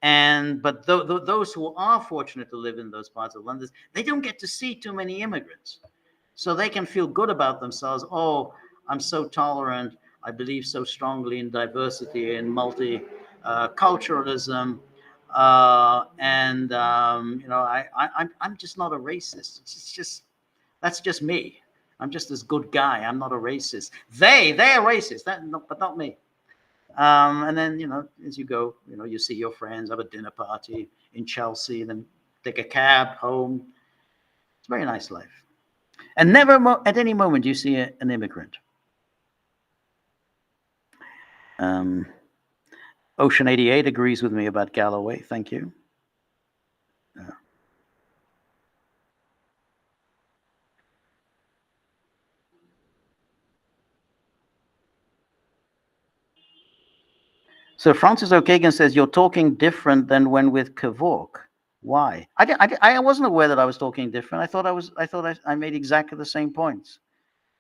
and but those who are fortunate to live in those parts of London, they don't get to see too many immigrants, so they can feel good about themselves. Oh, I'm so tolerant. I believe so strongly in diversity and multiculturalism, and I'm just not a racist. It's just that's just me. I'm just this good guy. I'm not a racist. They're racist, but not me. And then as you go, you see your friends, have a dinner party in Chelsea, then take a cab home. It's a very nice life. And never at any moment do you see an immigrant. Ocean 88 agrees with me about Galloway. Thank you. So Francis O'Kagan says you're talking different than when with Kevork. Why? I wasn't aware that I was talking different. I thought I made exactly the same points.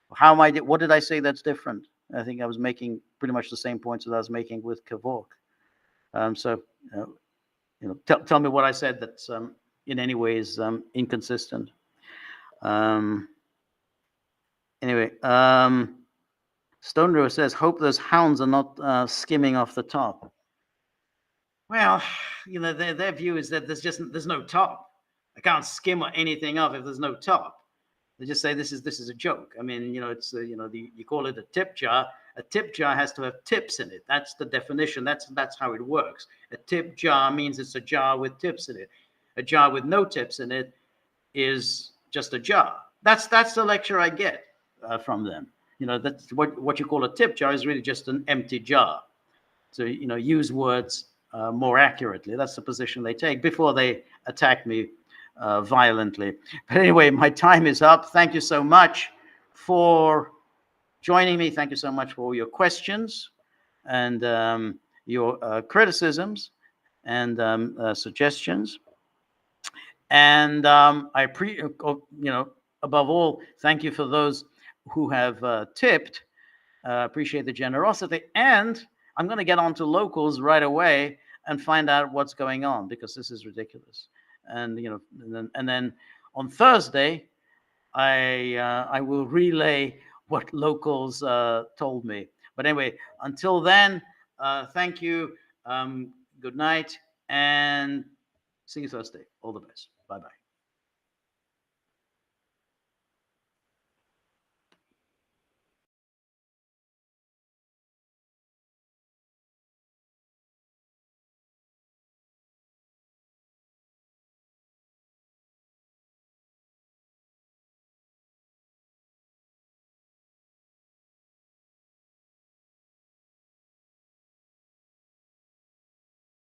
What did I say that's different? I think I was making pretty much the same points that I was making with Kevork. So tell me what I said that's in any ways inconsistent. Anyway, Stone River says, hope those hounds are not skimming off the top. Well, their view is that there's no top. I can't skim anything off if there's no top. They just say this is a joke. I mean, it's you call it a tip jar. A tip jar has to have tips in it. That's the definition. That's how it works. A tip jar means it's a jar with tips in it. A jar with no tips in it is just a jar. That's the lecture I get from them. That's what you call a tip jar is really just an empty jar. So use words more accurately. That's the position they take before they attack me violently. But anyway, my time is up. Thank you so much for joining me. Thank you so much for all your questions and your criticisms and suggestions. And above all, thank you for those who have tipped. Appreciate the generosity. And I'm going to get on to locals right away and find out what's going on, because this is ridiculous. And and then on Thursday, I will relay what locals told me. But anyway, until then, thank you. Good night, and see you Thursday. All the best. Bye bye.